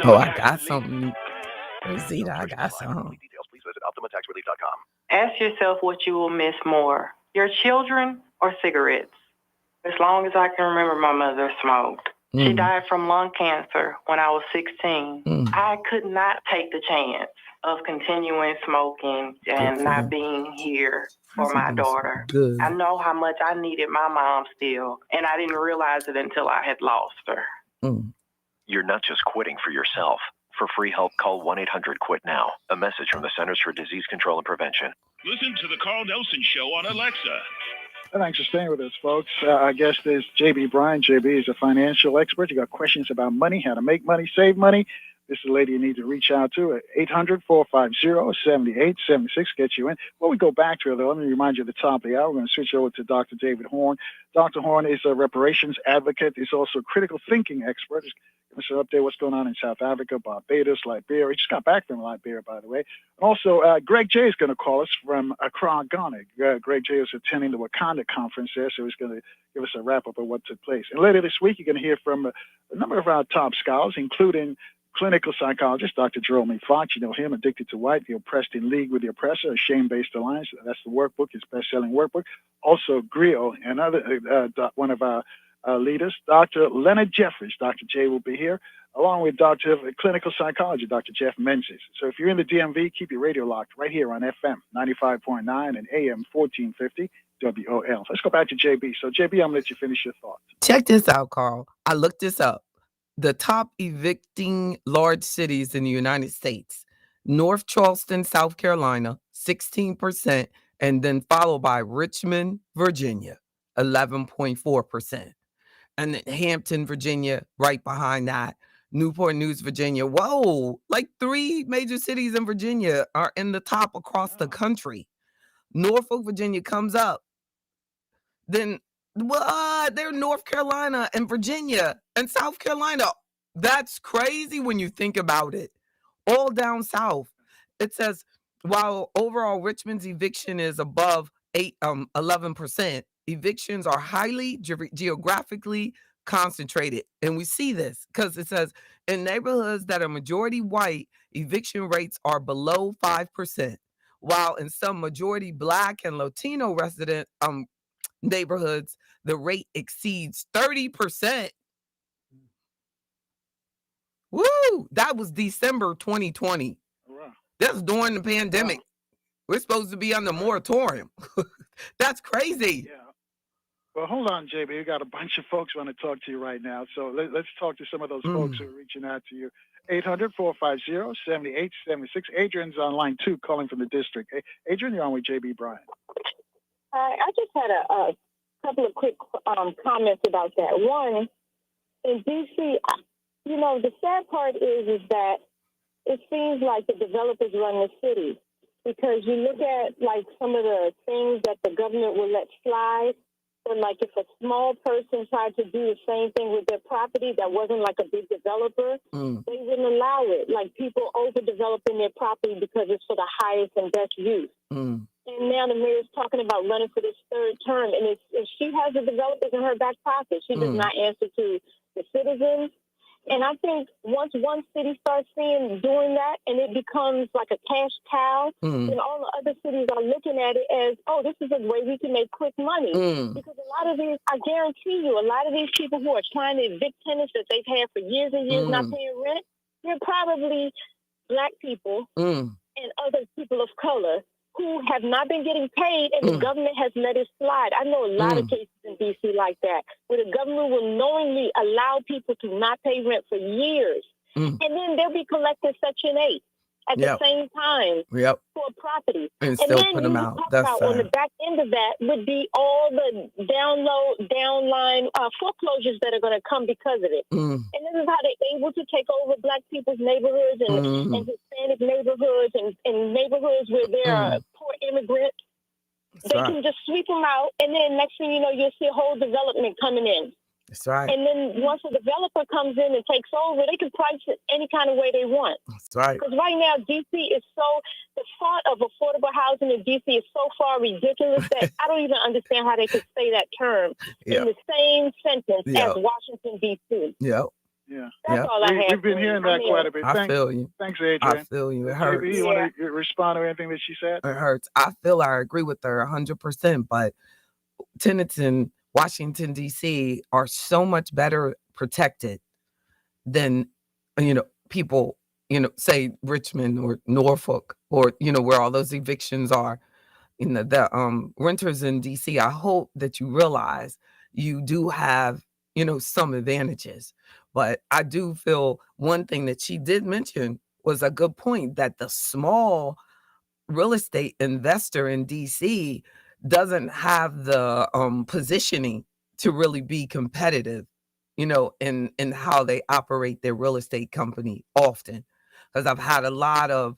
Oh, I got something. Rosita, I got something. Details, please visit OptimaTaxRelief.com. Ask yourself what you will miss more, your children or cigarettes. As long as I can remember, my mother smoked. She died from lung cancer when I was 16. I could not take the chance of continuing smoking and not being here for my daughter. Good. I know how much I needed my mom still, and I didn't realize it until I had lost her. You're not just quitting for yourself. For free help, call 1-800-QUIT-NOW. A message from the Centers for Disease Control and Prevention. Listen to the Carl Nelson Show on Alexa. Thanks for staying with us, folks. Our guest is JB Bryan. JB is a financial expert. You got questions about money, how to make money, save money. This is the lady you need to reach out to at 800-450-7876. Get you in. Before we go back to her, though, let me remind you at the top of the hour, we're going to switch over to Dr. David Horn. Dr. Horn is a reparations advocate. He's also a critical thinking expert. He's going to update what's going on in South Africa, Barbados, Liberia. He just got back from Liberia, by the way. And also, Greg J is going to call us from Accra, Ghana. Greg J is attending the Wakanda conference there, so he's going to give us a wrap-up of what took place. And later this week, you're going to hear from a number of our top scholars, including clinical psychologist Dr. Jerome E. Fox. You know him, Addicted to White, The Oppressed in League with the Oppressor, A Shame-Based Alliance. That's the workbook, his best-selling workbook. Also, Griot, another one of our leaders, Dr. Leonard Jeffries. Dr. J will be here, along with Dr. Clinical Psychology, Dr. Jeff Menzies. So if you're in the DMV, keep your radio locked right here on FM 95.9 and AM 1450 WOL. Let's go back to JB. So, JB, I'm going to let you finish your thoughts. Check this out, Carl. I looked this up. The top evicting large cities in the United States: North Charleston, South Carolina, 16%, and then followed by Richmond, Virginia, 11.4%. And then Hampton, Virginia, right behind that. Newport News, Virginia. Whoa, like 3 major cities in Virginia are in the top across the country. Norfolk, Virginia comes up. Then what? They're North Carolina and Virginia and South Carolina. That's crazy when you think about it. All down south. It says, while overall Richmond's eviction is above 11%, evictions are highly geographically concentrated. And we see this because it says in neighborhoods that are majority white, eviction rates are below 5%, while in some majority Black and Latino resident neighborhoods, the rate exceeds 30%. Woo! That was December 2020. Wow. That's during the pandemic. Wow. We're supposed to be on the moratorium. That's crazy. Yeah. Well, hold on, JB. We got a bunch of folks want to talk to you right now. So let's talk to some of those folks who are reaching out to you. 800-450-7876. Adrian's on line 2, calling from the district. Hey, Adrian, you're on with JB Bryan. I just had a couple of quick comments about that. One, in D.C., you know, the sad part is that it seems like the developers run the city, because you look at, like, some of the things that the government will let slide. And, like, if a small person tried to do the same thing with their property that wasn't, like, a big developer, they wouldn't allow it. Like, people overdeveloping their property because it's for the highest and best use. And now the mayor's talking about running for this 3rd term. And if she has the developers in her back pocket, she does not answer to the citizens. And I think once one city starts doing that, and it becomes like a cash cow, then all the other cities are looking at it as, oh, this is a way we can make quick money. Because a lot of these, I guarantee you, a lot of these people who are trying to evict tenants that they've had for years and years not paying rent, they're probably Black people and other people of color who have not been getting paid, and the government has let it slide. I know a lot of cases in D.C. like that, where the government will knowingly allow people to not pay rent for years. And then they'll be collecting Section 8 at the same time for a property. And still then put them out. That's on the back end of that would be all the downline foreclosures that are going to come because of it. And this is how they're able to take over Black people's neighborhoods and Hispanic neighborhoods and neighborhoods where there are poor immigrants. They can just sweep them out, and then next thing you know, you'll see a whole development coming in. That's right. And then once a developer comes in and takes over, they can price it any kind of way they want. That's right. Because right now, D.C. is the thought of affordable housing in D.C. is so far ridiculous that I don't even understand how they could say that term in the same sentence as Washington, D.C. Yeah. That's all I have. We've been hearing that quite a bit. I feel you. Thanks, Adrian. I feel you. It hurts. JB, you want to respond to anything that she said? It hurts. I agree with her 100%, but tenants in Washington, D.C. are so much better protected than, people, say Richmond or Norfolk or, where all those evictions are. The renters in D.C., I hope that you realize you do have, some advantages. But I do feel one thing that she did mention was a good point, that the small real estate investor in D.C. doesn't have the positioning to really be competitive in how they operate their real estate company often, because I've had a lot of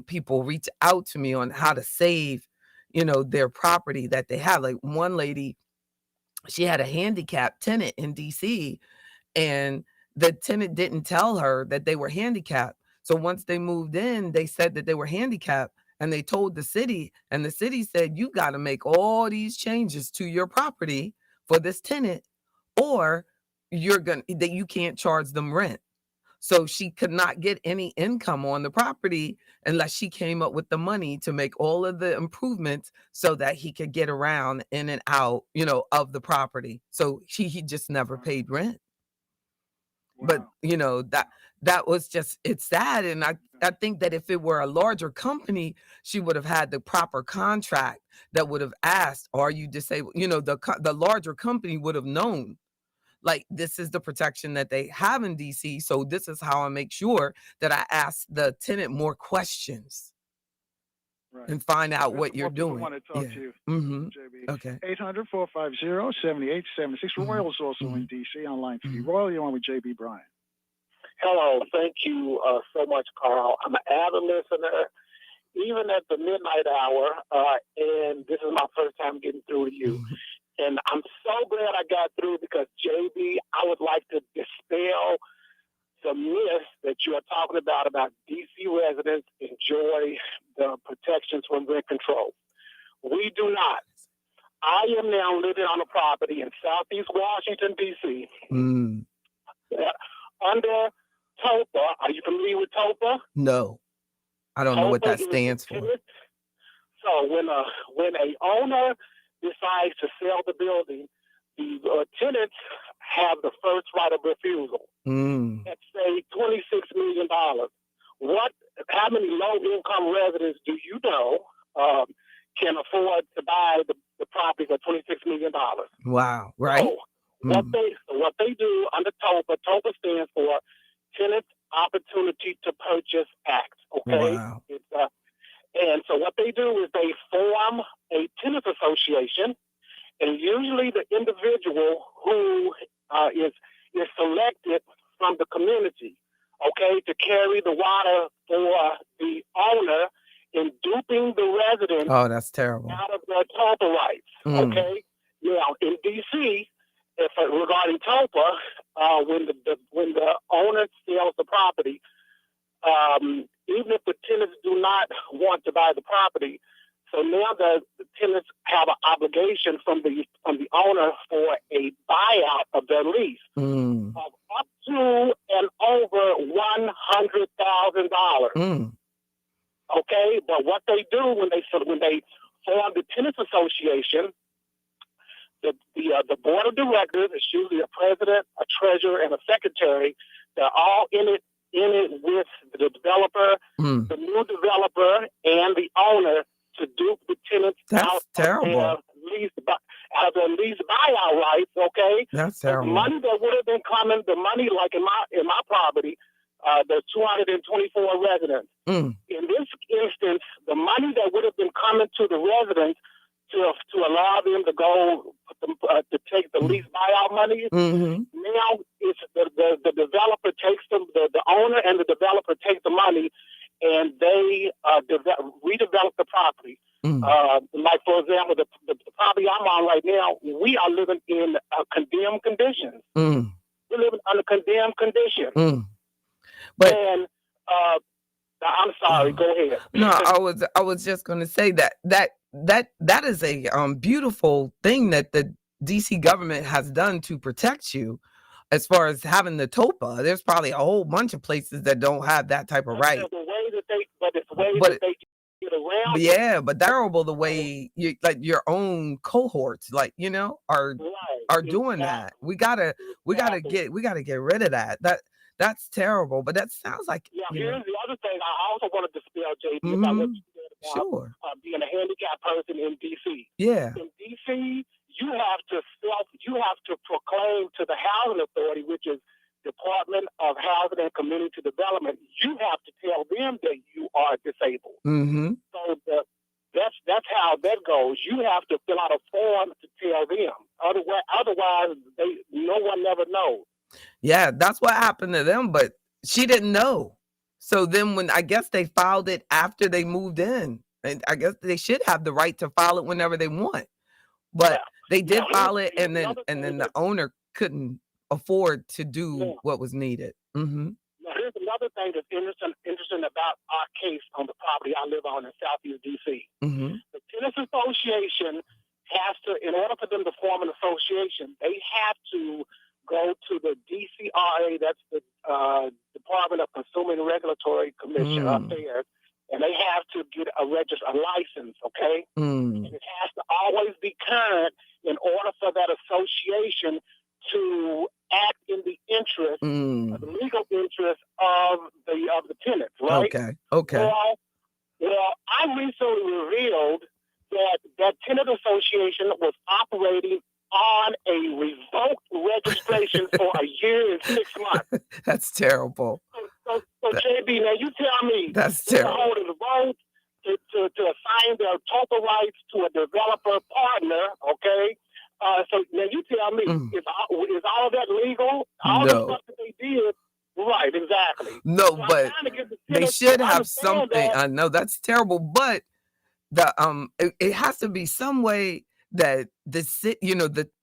people reach out to me on how to save, their property that they have. Like one lady, she had a handicapped tenant in DC, and the tenant didn't tell her that they were handicapped. So once they moved in, they said that they were handicapped, and they told the city, and the city said, you got to make all these changes to your property for this tenant, or that you can't charge them rent. So she could not get any income on the property unless she came up with the money to make all of the improvements so that he could get around in and out, of the property. So he just never paid rent. But that was just, it's sad. And I think that if it were a larger company, she would have had the proper contract that would have asked, are you disabled? The larger company would have known, like, this is the protection that they have in DC. So this is how I make sure that I ask the tenant more questions and find out what you're doing. I want to talk to you, Mm-hmm. JB. Okay. 800-450-7876. Royal's also in DC on line 3. Royal, you're on with JB Bryan. Hello. Thank you so much, Carl. I'm an avid listener, even at the midnight hour, and this is my first time getting through to you. And I'm so glad I got through because, JB, I would like to dispel the myth that you are talking about DC residents enjoy the protections from rent control. We do not. I am now living on a property in Southeast Washington, D.C. Under TOPA. Are you familiar with TOPA? No, I don't know what that stands for. So when a owner decides to sell the building, the tenants have the first right of refusal. Let's say $26 million. How many low-income residents do you know can afford to buy the property for $26 million? Wow, right. So what they do under TOPA stands for Tenant Opportunity to Purchase Act. Okay. Wow. And so what they do is they form a tenants association, and usually the individual who is selected from the community, okay, to carry the water for the owner in duping the residents. Oh, that's terrible. Out of their TOPA rights. Okay. Now in DC, regarding TOPA, when the owner sells the property, even if the tenants do not want to buy the property, so now the tenants have an obligation from the owner for a buyout of their lease of up to and over $100,000. Okay, but what they do when they form the tenants association, the board of directors, it's usually a president, a treasurer, and a secretary. They're all in it with the developer, the new developer, and the owner to dupe the tenants out terrible. of their lease buyout rights. Okay, that's terrible. The money that would have been coming, the money like in my property, there's 224 residents. In this instance, the money that would have been coming to the residents to allow them to go to take the lease buyout money. Now it's the developer takes the owner and the developer take the money, and they redevelop the property. Like for example, the property I'm on right now, we are living in condemned conditions. We're living under condemned conditions. And I'm sorry. Go ahead. No, I was just going to say that is a beautiful thing that the DC government has done to protect you. As far as having the TOPA, there's probably a whole bunch of places that don't have that type of right. It's the way that they get around. Yeah, but terrible the way you like your own cohorts, like are doing that. We gotta get rid of that. That's terrible. But that sounds like Here's the other thing I also want to dispel, JP, about what you said about being a handicapped person in DC. Yeah. In DC, you have to proclaim to the housing authority, which is Department of Housing and Community Development. You have to tell them that you are disabled. So that's how that goes. You have to fill out a form to tell them. Otherwise, no one never knows. Yeah, that's what happened to them, but she didn't know. So then when I guess they filed it after they moved in, and I guess they should have the right to file it whenever they want. But they did file it, and then the owner couldn't afford to do what was needed. Mm-hmm. Now, here's another thing that's interesting about our case on the property I live on in Southeast D.C. Mm-hmm. The Tenants Association has to, in order for them to form an association, they have to go to the DCRA, that's the Department of Consumer and Regulatory Commission up there, and they have to get a license, okay? And it has to always be current in order for that association to act in the interest, the legal interest of the tenants, right? Okay. Well, I recently revealed that tenant association was operating on a revoked registration for a year and 6 months. That's terrible. So JB, now you tell me, that's they're terrible. holding the vote to assign their total rights to a developer partner, okay? So now you tell me, is all of that legal? All the stuff that they did, right, exactly. No, so but they should have something. I know that's terrible, but it has to be some way that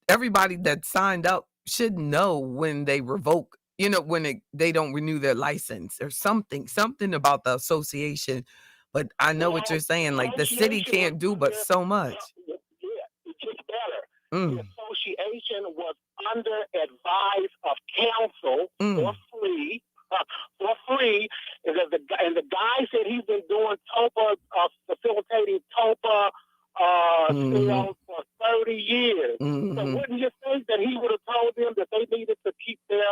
everybody that signed up should know when they revoke, when they don't renew their license or something about the association. But I know what you're saying. Like the city can't do but so much. Yeah, it gets better. The association was under advice of counsel for free. And the guy said he's been doing TOPA, facilitating TOPA sales for 30 years. So wouldn't you think that he would have told them that they needed to keep their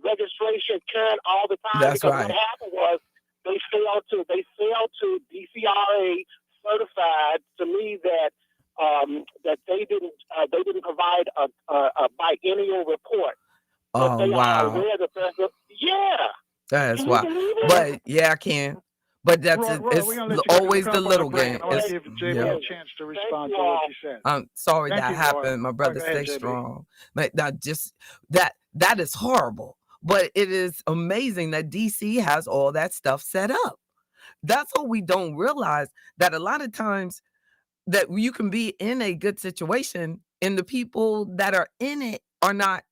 registration current all the time? That's because right. What happened was they failed to DCRA certified to me that they didn't provide a biennial report. Oh, wow. That's why. But yeah, I can. But it's always the little game. I want to give JB a chance to respond to what you said. I'm sorry that happened. My brother, stay strong. But that is horrible. But it is amazing that DC has all that stuff set up. That's what we don't realize, that a lot of times that you can be in a good situation and the people that are in it are not,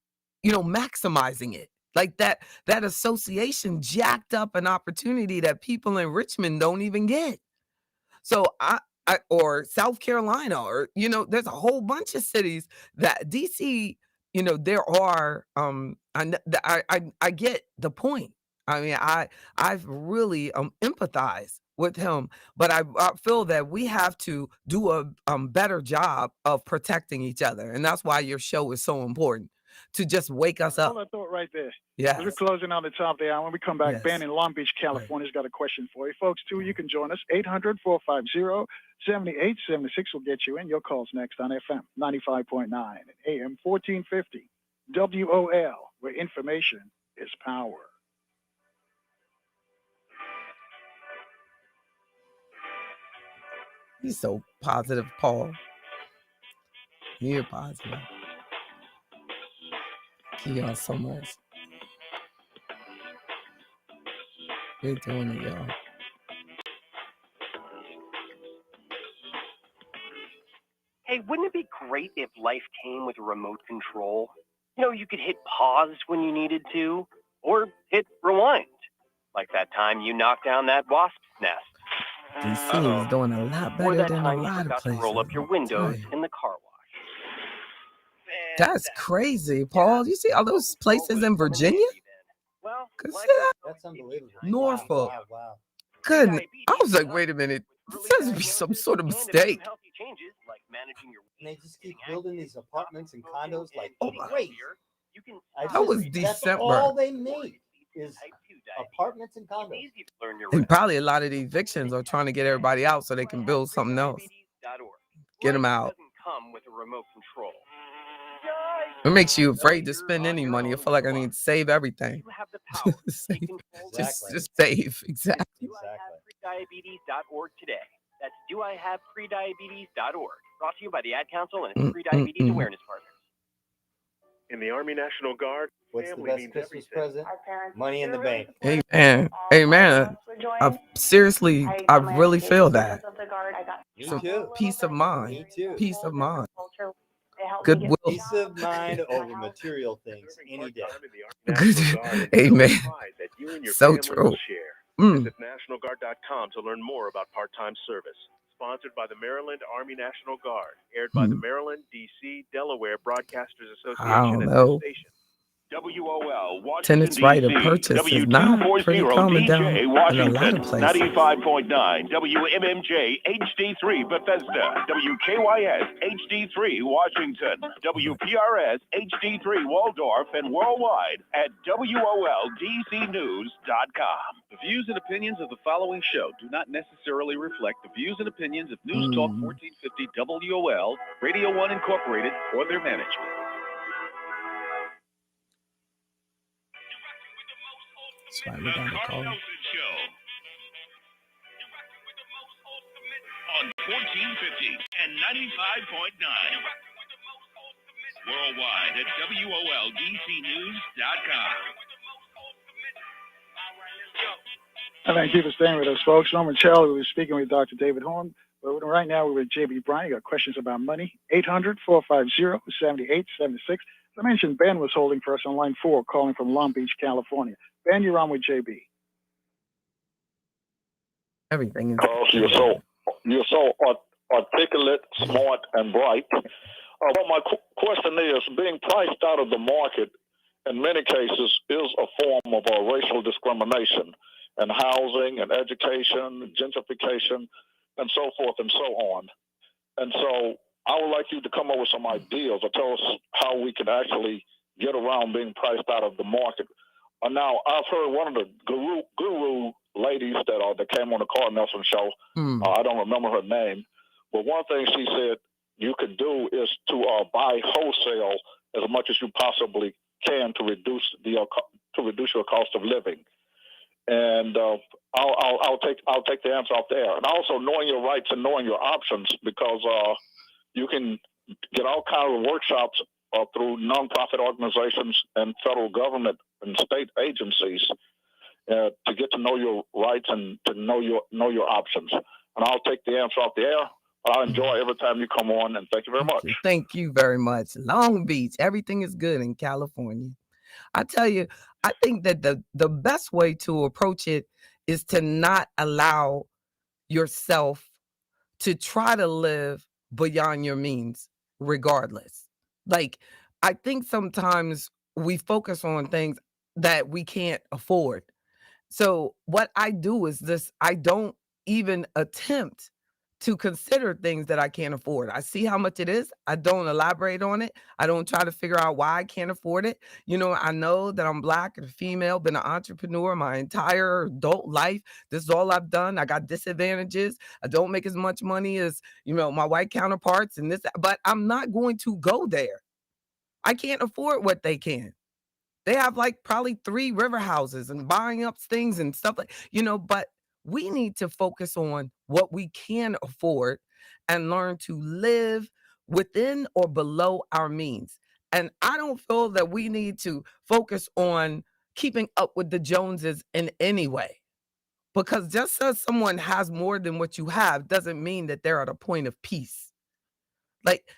maximizing it. Like that association jacked up an opportunity that people in Richmond don't even get. So or South Carolina, or there's a whole bunch of cities that DC, there are I get the point. I mean, I've really empathize with him, but I feel that we have to do a better job of protecting each other, and that's why your show is so important, to just wake us up. Hold that thought right there. Yeah. We're closing on the top of the hour. When we come back, Yes. Ben in Long Beach, California, has got a question for you. Folks, too, you can join us. 800-450-7876 will get you in. Your call's next on FM 95.9 and AM 1450. WOL, where information is power. He's so positive, Paul. You're positive. You are so much. You're doing it, y'all. Hey, wouldn't it be great if life came with a remote control? You could hit pause when you needed to, or hit rewind, like that time you knocked down that wasp's nest. DC is doing a lot better than a lot of places. To roll up your windows in the car wash. That's crazy, Paul. You see all those places in Virginia? Well, that's unbelievable. Norfolk. Wow. Goodness. I was like, wait a minute. This has to be some sort of mistake. And they just keep building these apartments and condos like my- crazy. That was That's December. all they make is apartments and condos. And probably a lot of the evictions are trying to get everybody out so they can build something else. Get them out. Come with a remote control. It makes you afraid to spend any money. I feel like I need to save everything. Save. Just save. Exactly. DoIHavePrediabetes.org today. That's DoIHavePrediabetes.org. Brought to you by the Ad Council and its Prediabetes Awareness Partners. In the Army National Guard, what's the family best means Christmas everything. present? Money in the bank. Amen. Amen. Seriously, I really feel that. Me So too. peace of mind. Me too. Peace of mind. Goodwill. Peace of mind over material things any day. Good. National Amen. pride that you and your So family true. will share. Visit nationalguard.com to learn more about part-time service. Sponsored by the Maryland Army National Guard. Aired by the Maryland, D.C., Delaware Broadcasters I Association don't and know. this station. WOL, Washington, Tenants' right of D.C. purchase is not pretty W240 common down DJ, in a lot Washington. of places. 95.9 WMMJ, HD3, Bethesda. WKYS, HD3, Washington. WPRS, HD3, Waldorf, and worldwide at WOLDCnews.com. The views and opinions of the following show do not necessarily reflect the views and opinions of News Talk 1450 WOL, Radio 1 Incorporated, or their management. That's why we got to call. On 1450 and 95.9. Worldwide at WOLDCnews.com. And thank you for staying with us, folks. Norman Chell, we were speaking with Dr. David Horn. But right now, we're with J.B. Bryan. You got questions about money. 800-450-7876. I mentioned Ben was holding for us on line 4, calling from Long Beach, California. Ben, you're on with J.B. Everything is. Because you're so articulate, smart, and bright. But my question is, being priced out of the market in many cases is a form of racial discrimination in housing and education, gentrification, and so forth and so on. And so I would like you to come up with some ideas or tell us how we can actually get around being priced out of the market. Now, I've heard one of the guru ladies that came on the Carl Nelson show. I don't remember her name, but one thing she said you could do is to buy wholesale as much as you possibly can to reduce your cost of living. And I'll take the answer off there. And also knowing your rights and knowing your options, because you can get all kinds of workshops through nonprofit organizations and federal government and state agencies to get to know your rights and to know your options. And I'll take the answer off the air. I enjoy every time you come on, and thank you very much. Thank you very much. Long Beach, everything is good in California. I tell you, I think that the best way to approach it is to not allow yourself to try to live beyond your means, regardless. Like, I think sometimes we focus on things that we can't afford. So what I do is this: I don't even attempt to consider things that I can't afford. I see how much it is. I don't elaborate on it. I don't try to figure out why I can't afford it. You know, I know that I'm Black and female, been an entrepreneur my entire adult life. This is all I've done. I got disadvantages. I don't make as much money as, my white counterparts and this, but I'm not going to go there. I can't afford what they can. They have like probably 3 river houses and buying up things and stuff like, but we need to focus on what we can afford and learn to live within or below our means. And I don't feel that we need to focus on keeping up with the Joneses in any way, because just as someone has more than what you have doesn't mean that they're at a point of peace.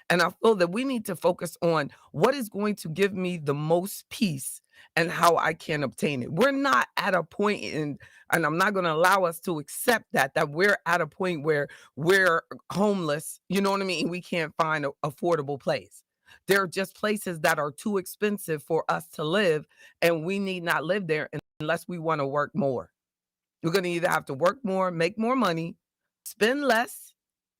And I feel that we need to focus on what is going to give me the most peace and how I can obtain it. We're not at a point and I'm not going to allow us to accept that we're at a point where we're homeless. You know what I mean? We can't find an affordable place. There are just places that are too expensive for us to live, and we need not live there unless we want to work more. We're going to either have to work more, make more money, spend less,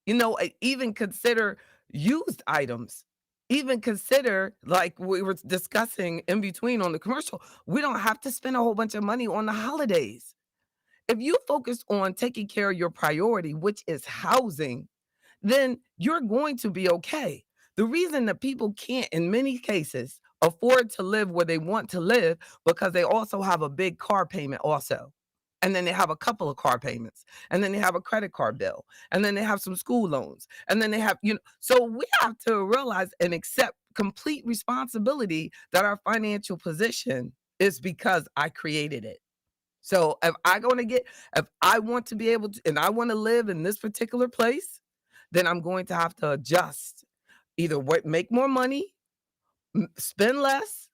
even consider used items, even consider, like we were discussing in between on the commercial, we don't have to spend a whole bunch of money on the holidays. If you focus on taking care of your priority, which is housing, then you're going to be okay. The reason that people can't, in many cases, afford to live where they want to live, because they also have a big car payment also. And then they have a couple of car payments, and then they have a credit card bill, and then they have some school loans, and then they have, so we have to realize and accept complete responsibility that our financial position is because I created it. So if I want to be able to, and I want to live in this particular place, then I'm going to have to adjust. Either make more money, spend less,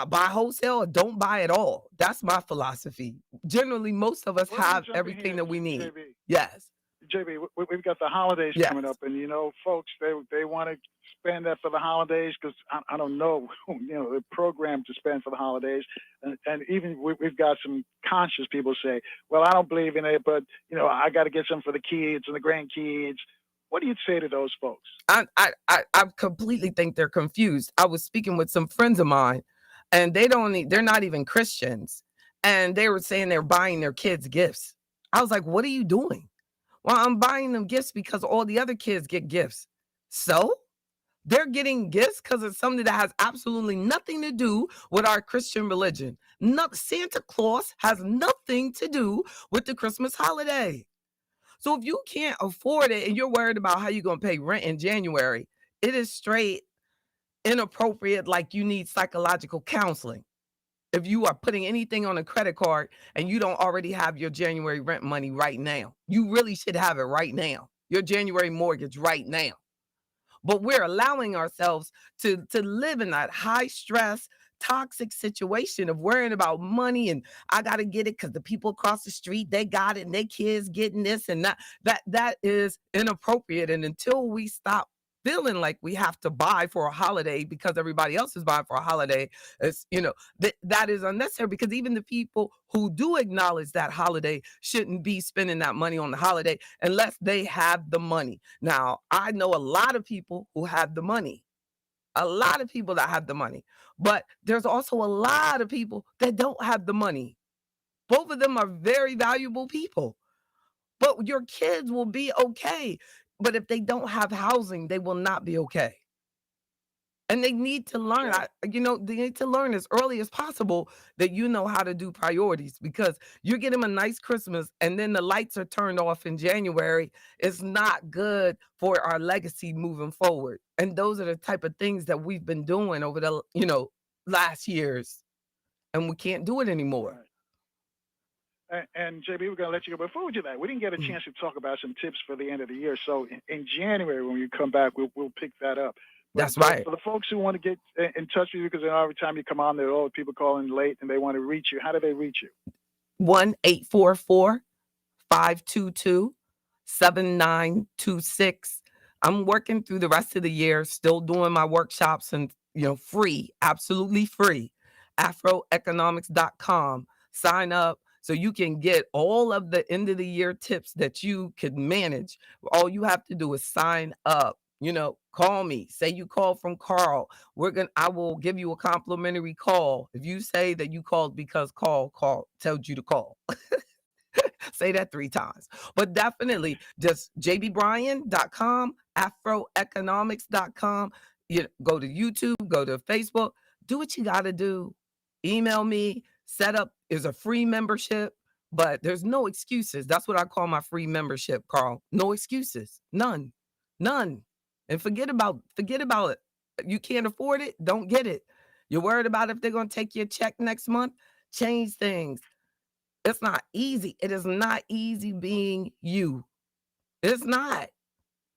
buy wholesale, or don't buy at all. That's my philosophy. Generally, most of us have everything that we need. JB. Yes. JB, we've got the holidays coming up, and folks, they want to spend that for the holidays because I don't know, the program to spend for the holidays, and even we've got some conscious people say, well, I don't believe in it, but I got to get some for the kids and the grandkids. What do you say to those folks? I completely think they're confused. I was speaking with some friends of mine, and they're not even Christians, and they were saying they're buying their kids gifts. I was like, what are you doing? Well, I'm buying them gifts because all the other kids get gifts. So they're getting gifts because it's something that has absolutely nothing to do with our Christian religion. Santa Claus has nothing to do with the Christmas holiday. So if you can't afford it and you're worried about how you're going to pay rent in January, it is straight inappropriate, like you need psychological counseling. If you are putting anything on a credit card and you don't already have your January rent money right now, you really should have it right now. Your January mortgage right now. But we're allowing ourselves to live in that high stress, toxic situation of worrying about money and I got to get it because the people across the street, they got it and their kids getting this and that is inappropriate. And until we stop feeling like we have to buy for a holiday because everybody else is buying for a holiday, it's, that is unnecessary, because even the people who do acknowledge that holiday shouldn't be spending that money on the holiday unless they have the money. Now, I know a lot of people who have the money, a lot of people that have the money, but there's also a lot of people that don't have the money. Both of them are very valuable people, but your kids will be okay. But if they don't have housing, they will not be okay. And they need to learn, they need to learn as early as possible that you know how to do priorities, because you get them a nice Christmas and then the lights are turned off in January. It's not good for our legacy moving forward. And those are the type of things that we've been doing over the, last years, and we can't do it anymore. Right. And JB, we're going to let you go. Before we do that, we didn't get a chance to talk about some tips for the end of the year. So in January, when you come back, we'll pick that up. That's right. For the folks who want to get in touch with you, because every time you come on, there are all people calling late and they want to reach you. How do they reach you? 1-844-522-7926. I'm working through the rest of the year, still doing my workshops and, free, absolutely free. AfroEconomics.com. Sign up so you can get all of the end of the year tips that you could manage. All you have to do is sign up. Call me. Say you called from Carl. I will give you a complimentary call. If you say that you called because Carl told you to call. Say that 3 times. But definitely just jbbryan.com, AfroEconomics.com. Go to YouTube, go to Facebook, do what you got to do. Email me. Set up is a free membership, but there's no excuses. That's what I call my free membership, Carl. No excuses. None. And forget about it. You can't afford it, don't get it. You're worried about if they're going to take your check next month, change things. It's not easy. It is not easy being you. It's not.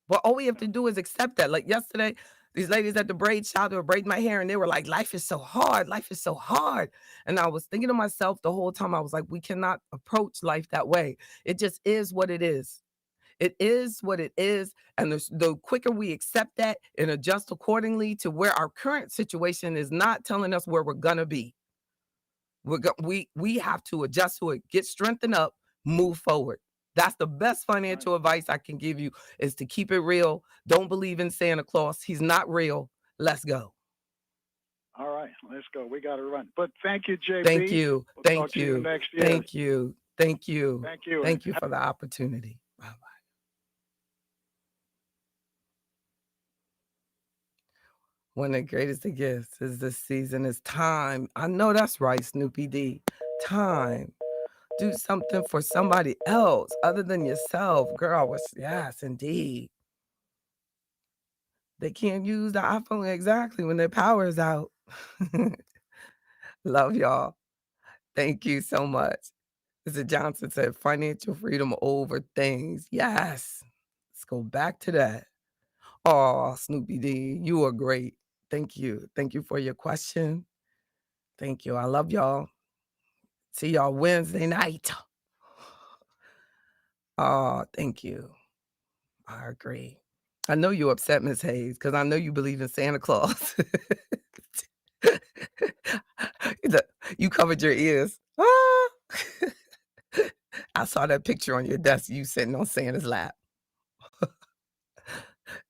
But all we have to do is accept that. Like yesterday, these ladies at the braid shop, they were braiding my hair and they were like, life is so hard. Life is so hard. And I was thinking to myself the whole time, I was like, we cannot approach life that way. It just is what it is. It is what it is. And the quicker we accept that and adjust accordingly to where our current situation is not telling us where we're going to be. We have to adjust to it, get strengthened up, move forward. That's the best financial advice I can give you, is to keep it real. Don't believe in Santa Claus. He's not real. Let's go. All right, let's go. We got to run. But thank you, JB. Thank you. We'll Thank talk to you. next year. Thank you. Thank you. Thank you. Thank you for the opportunity. Bye-bye. One of the greatest of gifts is this season is time. I know that's right, Snoopy D. Time. Do something for somebody else other than yourself. Girl, yes, indeed. They can't use the iPhone exactly when their power is out. Love y'all. Thank you so much. Mr. Johnson said financial freedom over things. Yes. Let's go back to that. Oh, Snoopy D, you are great. Thank you. Thank you for your question. Thank you. I love y'all. See y'all Wednesday night. Oh, thank you. I agree. I know you're upset, Miss Hayes, because I know you believe in Santa Claus. You covered your ears. Ah. I saw that picture on your desk, you sitting on Santa's lap.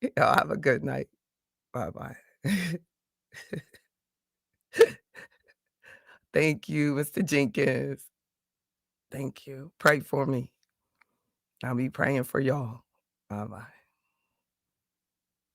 Y'all have a good night. Bye-bye. Thank you, Mr. Jenkins. Thank you. Pray for me. I'll be praying for y'all. Bye-bye.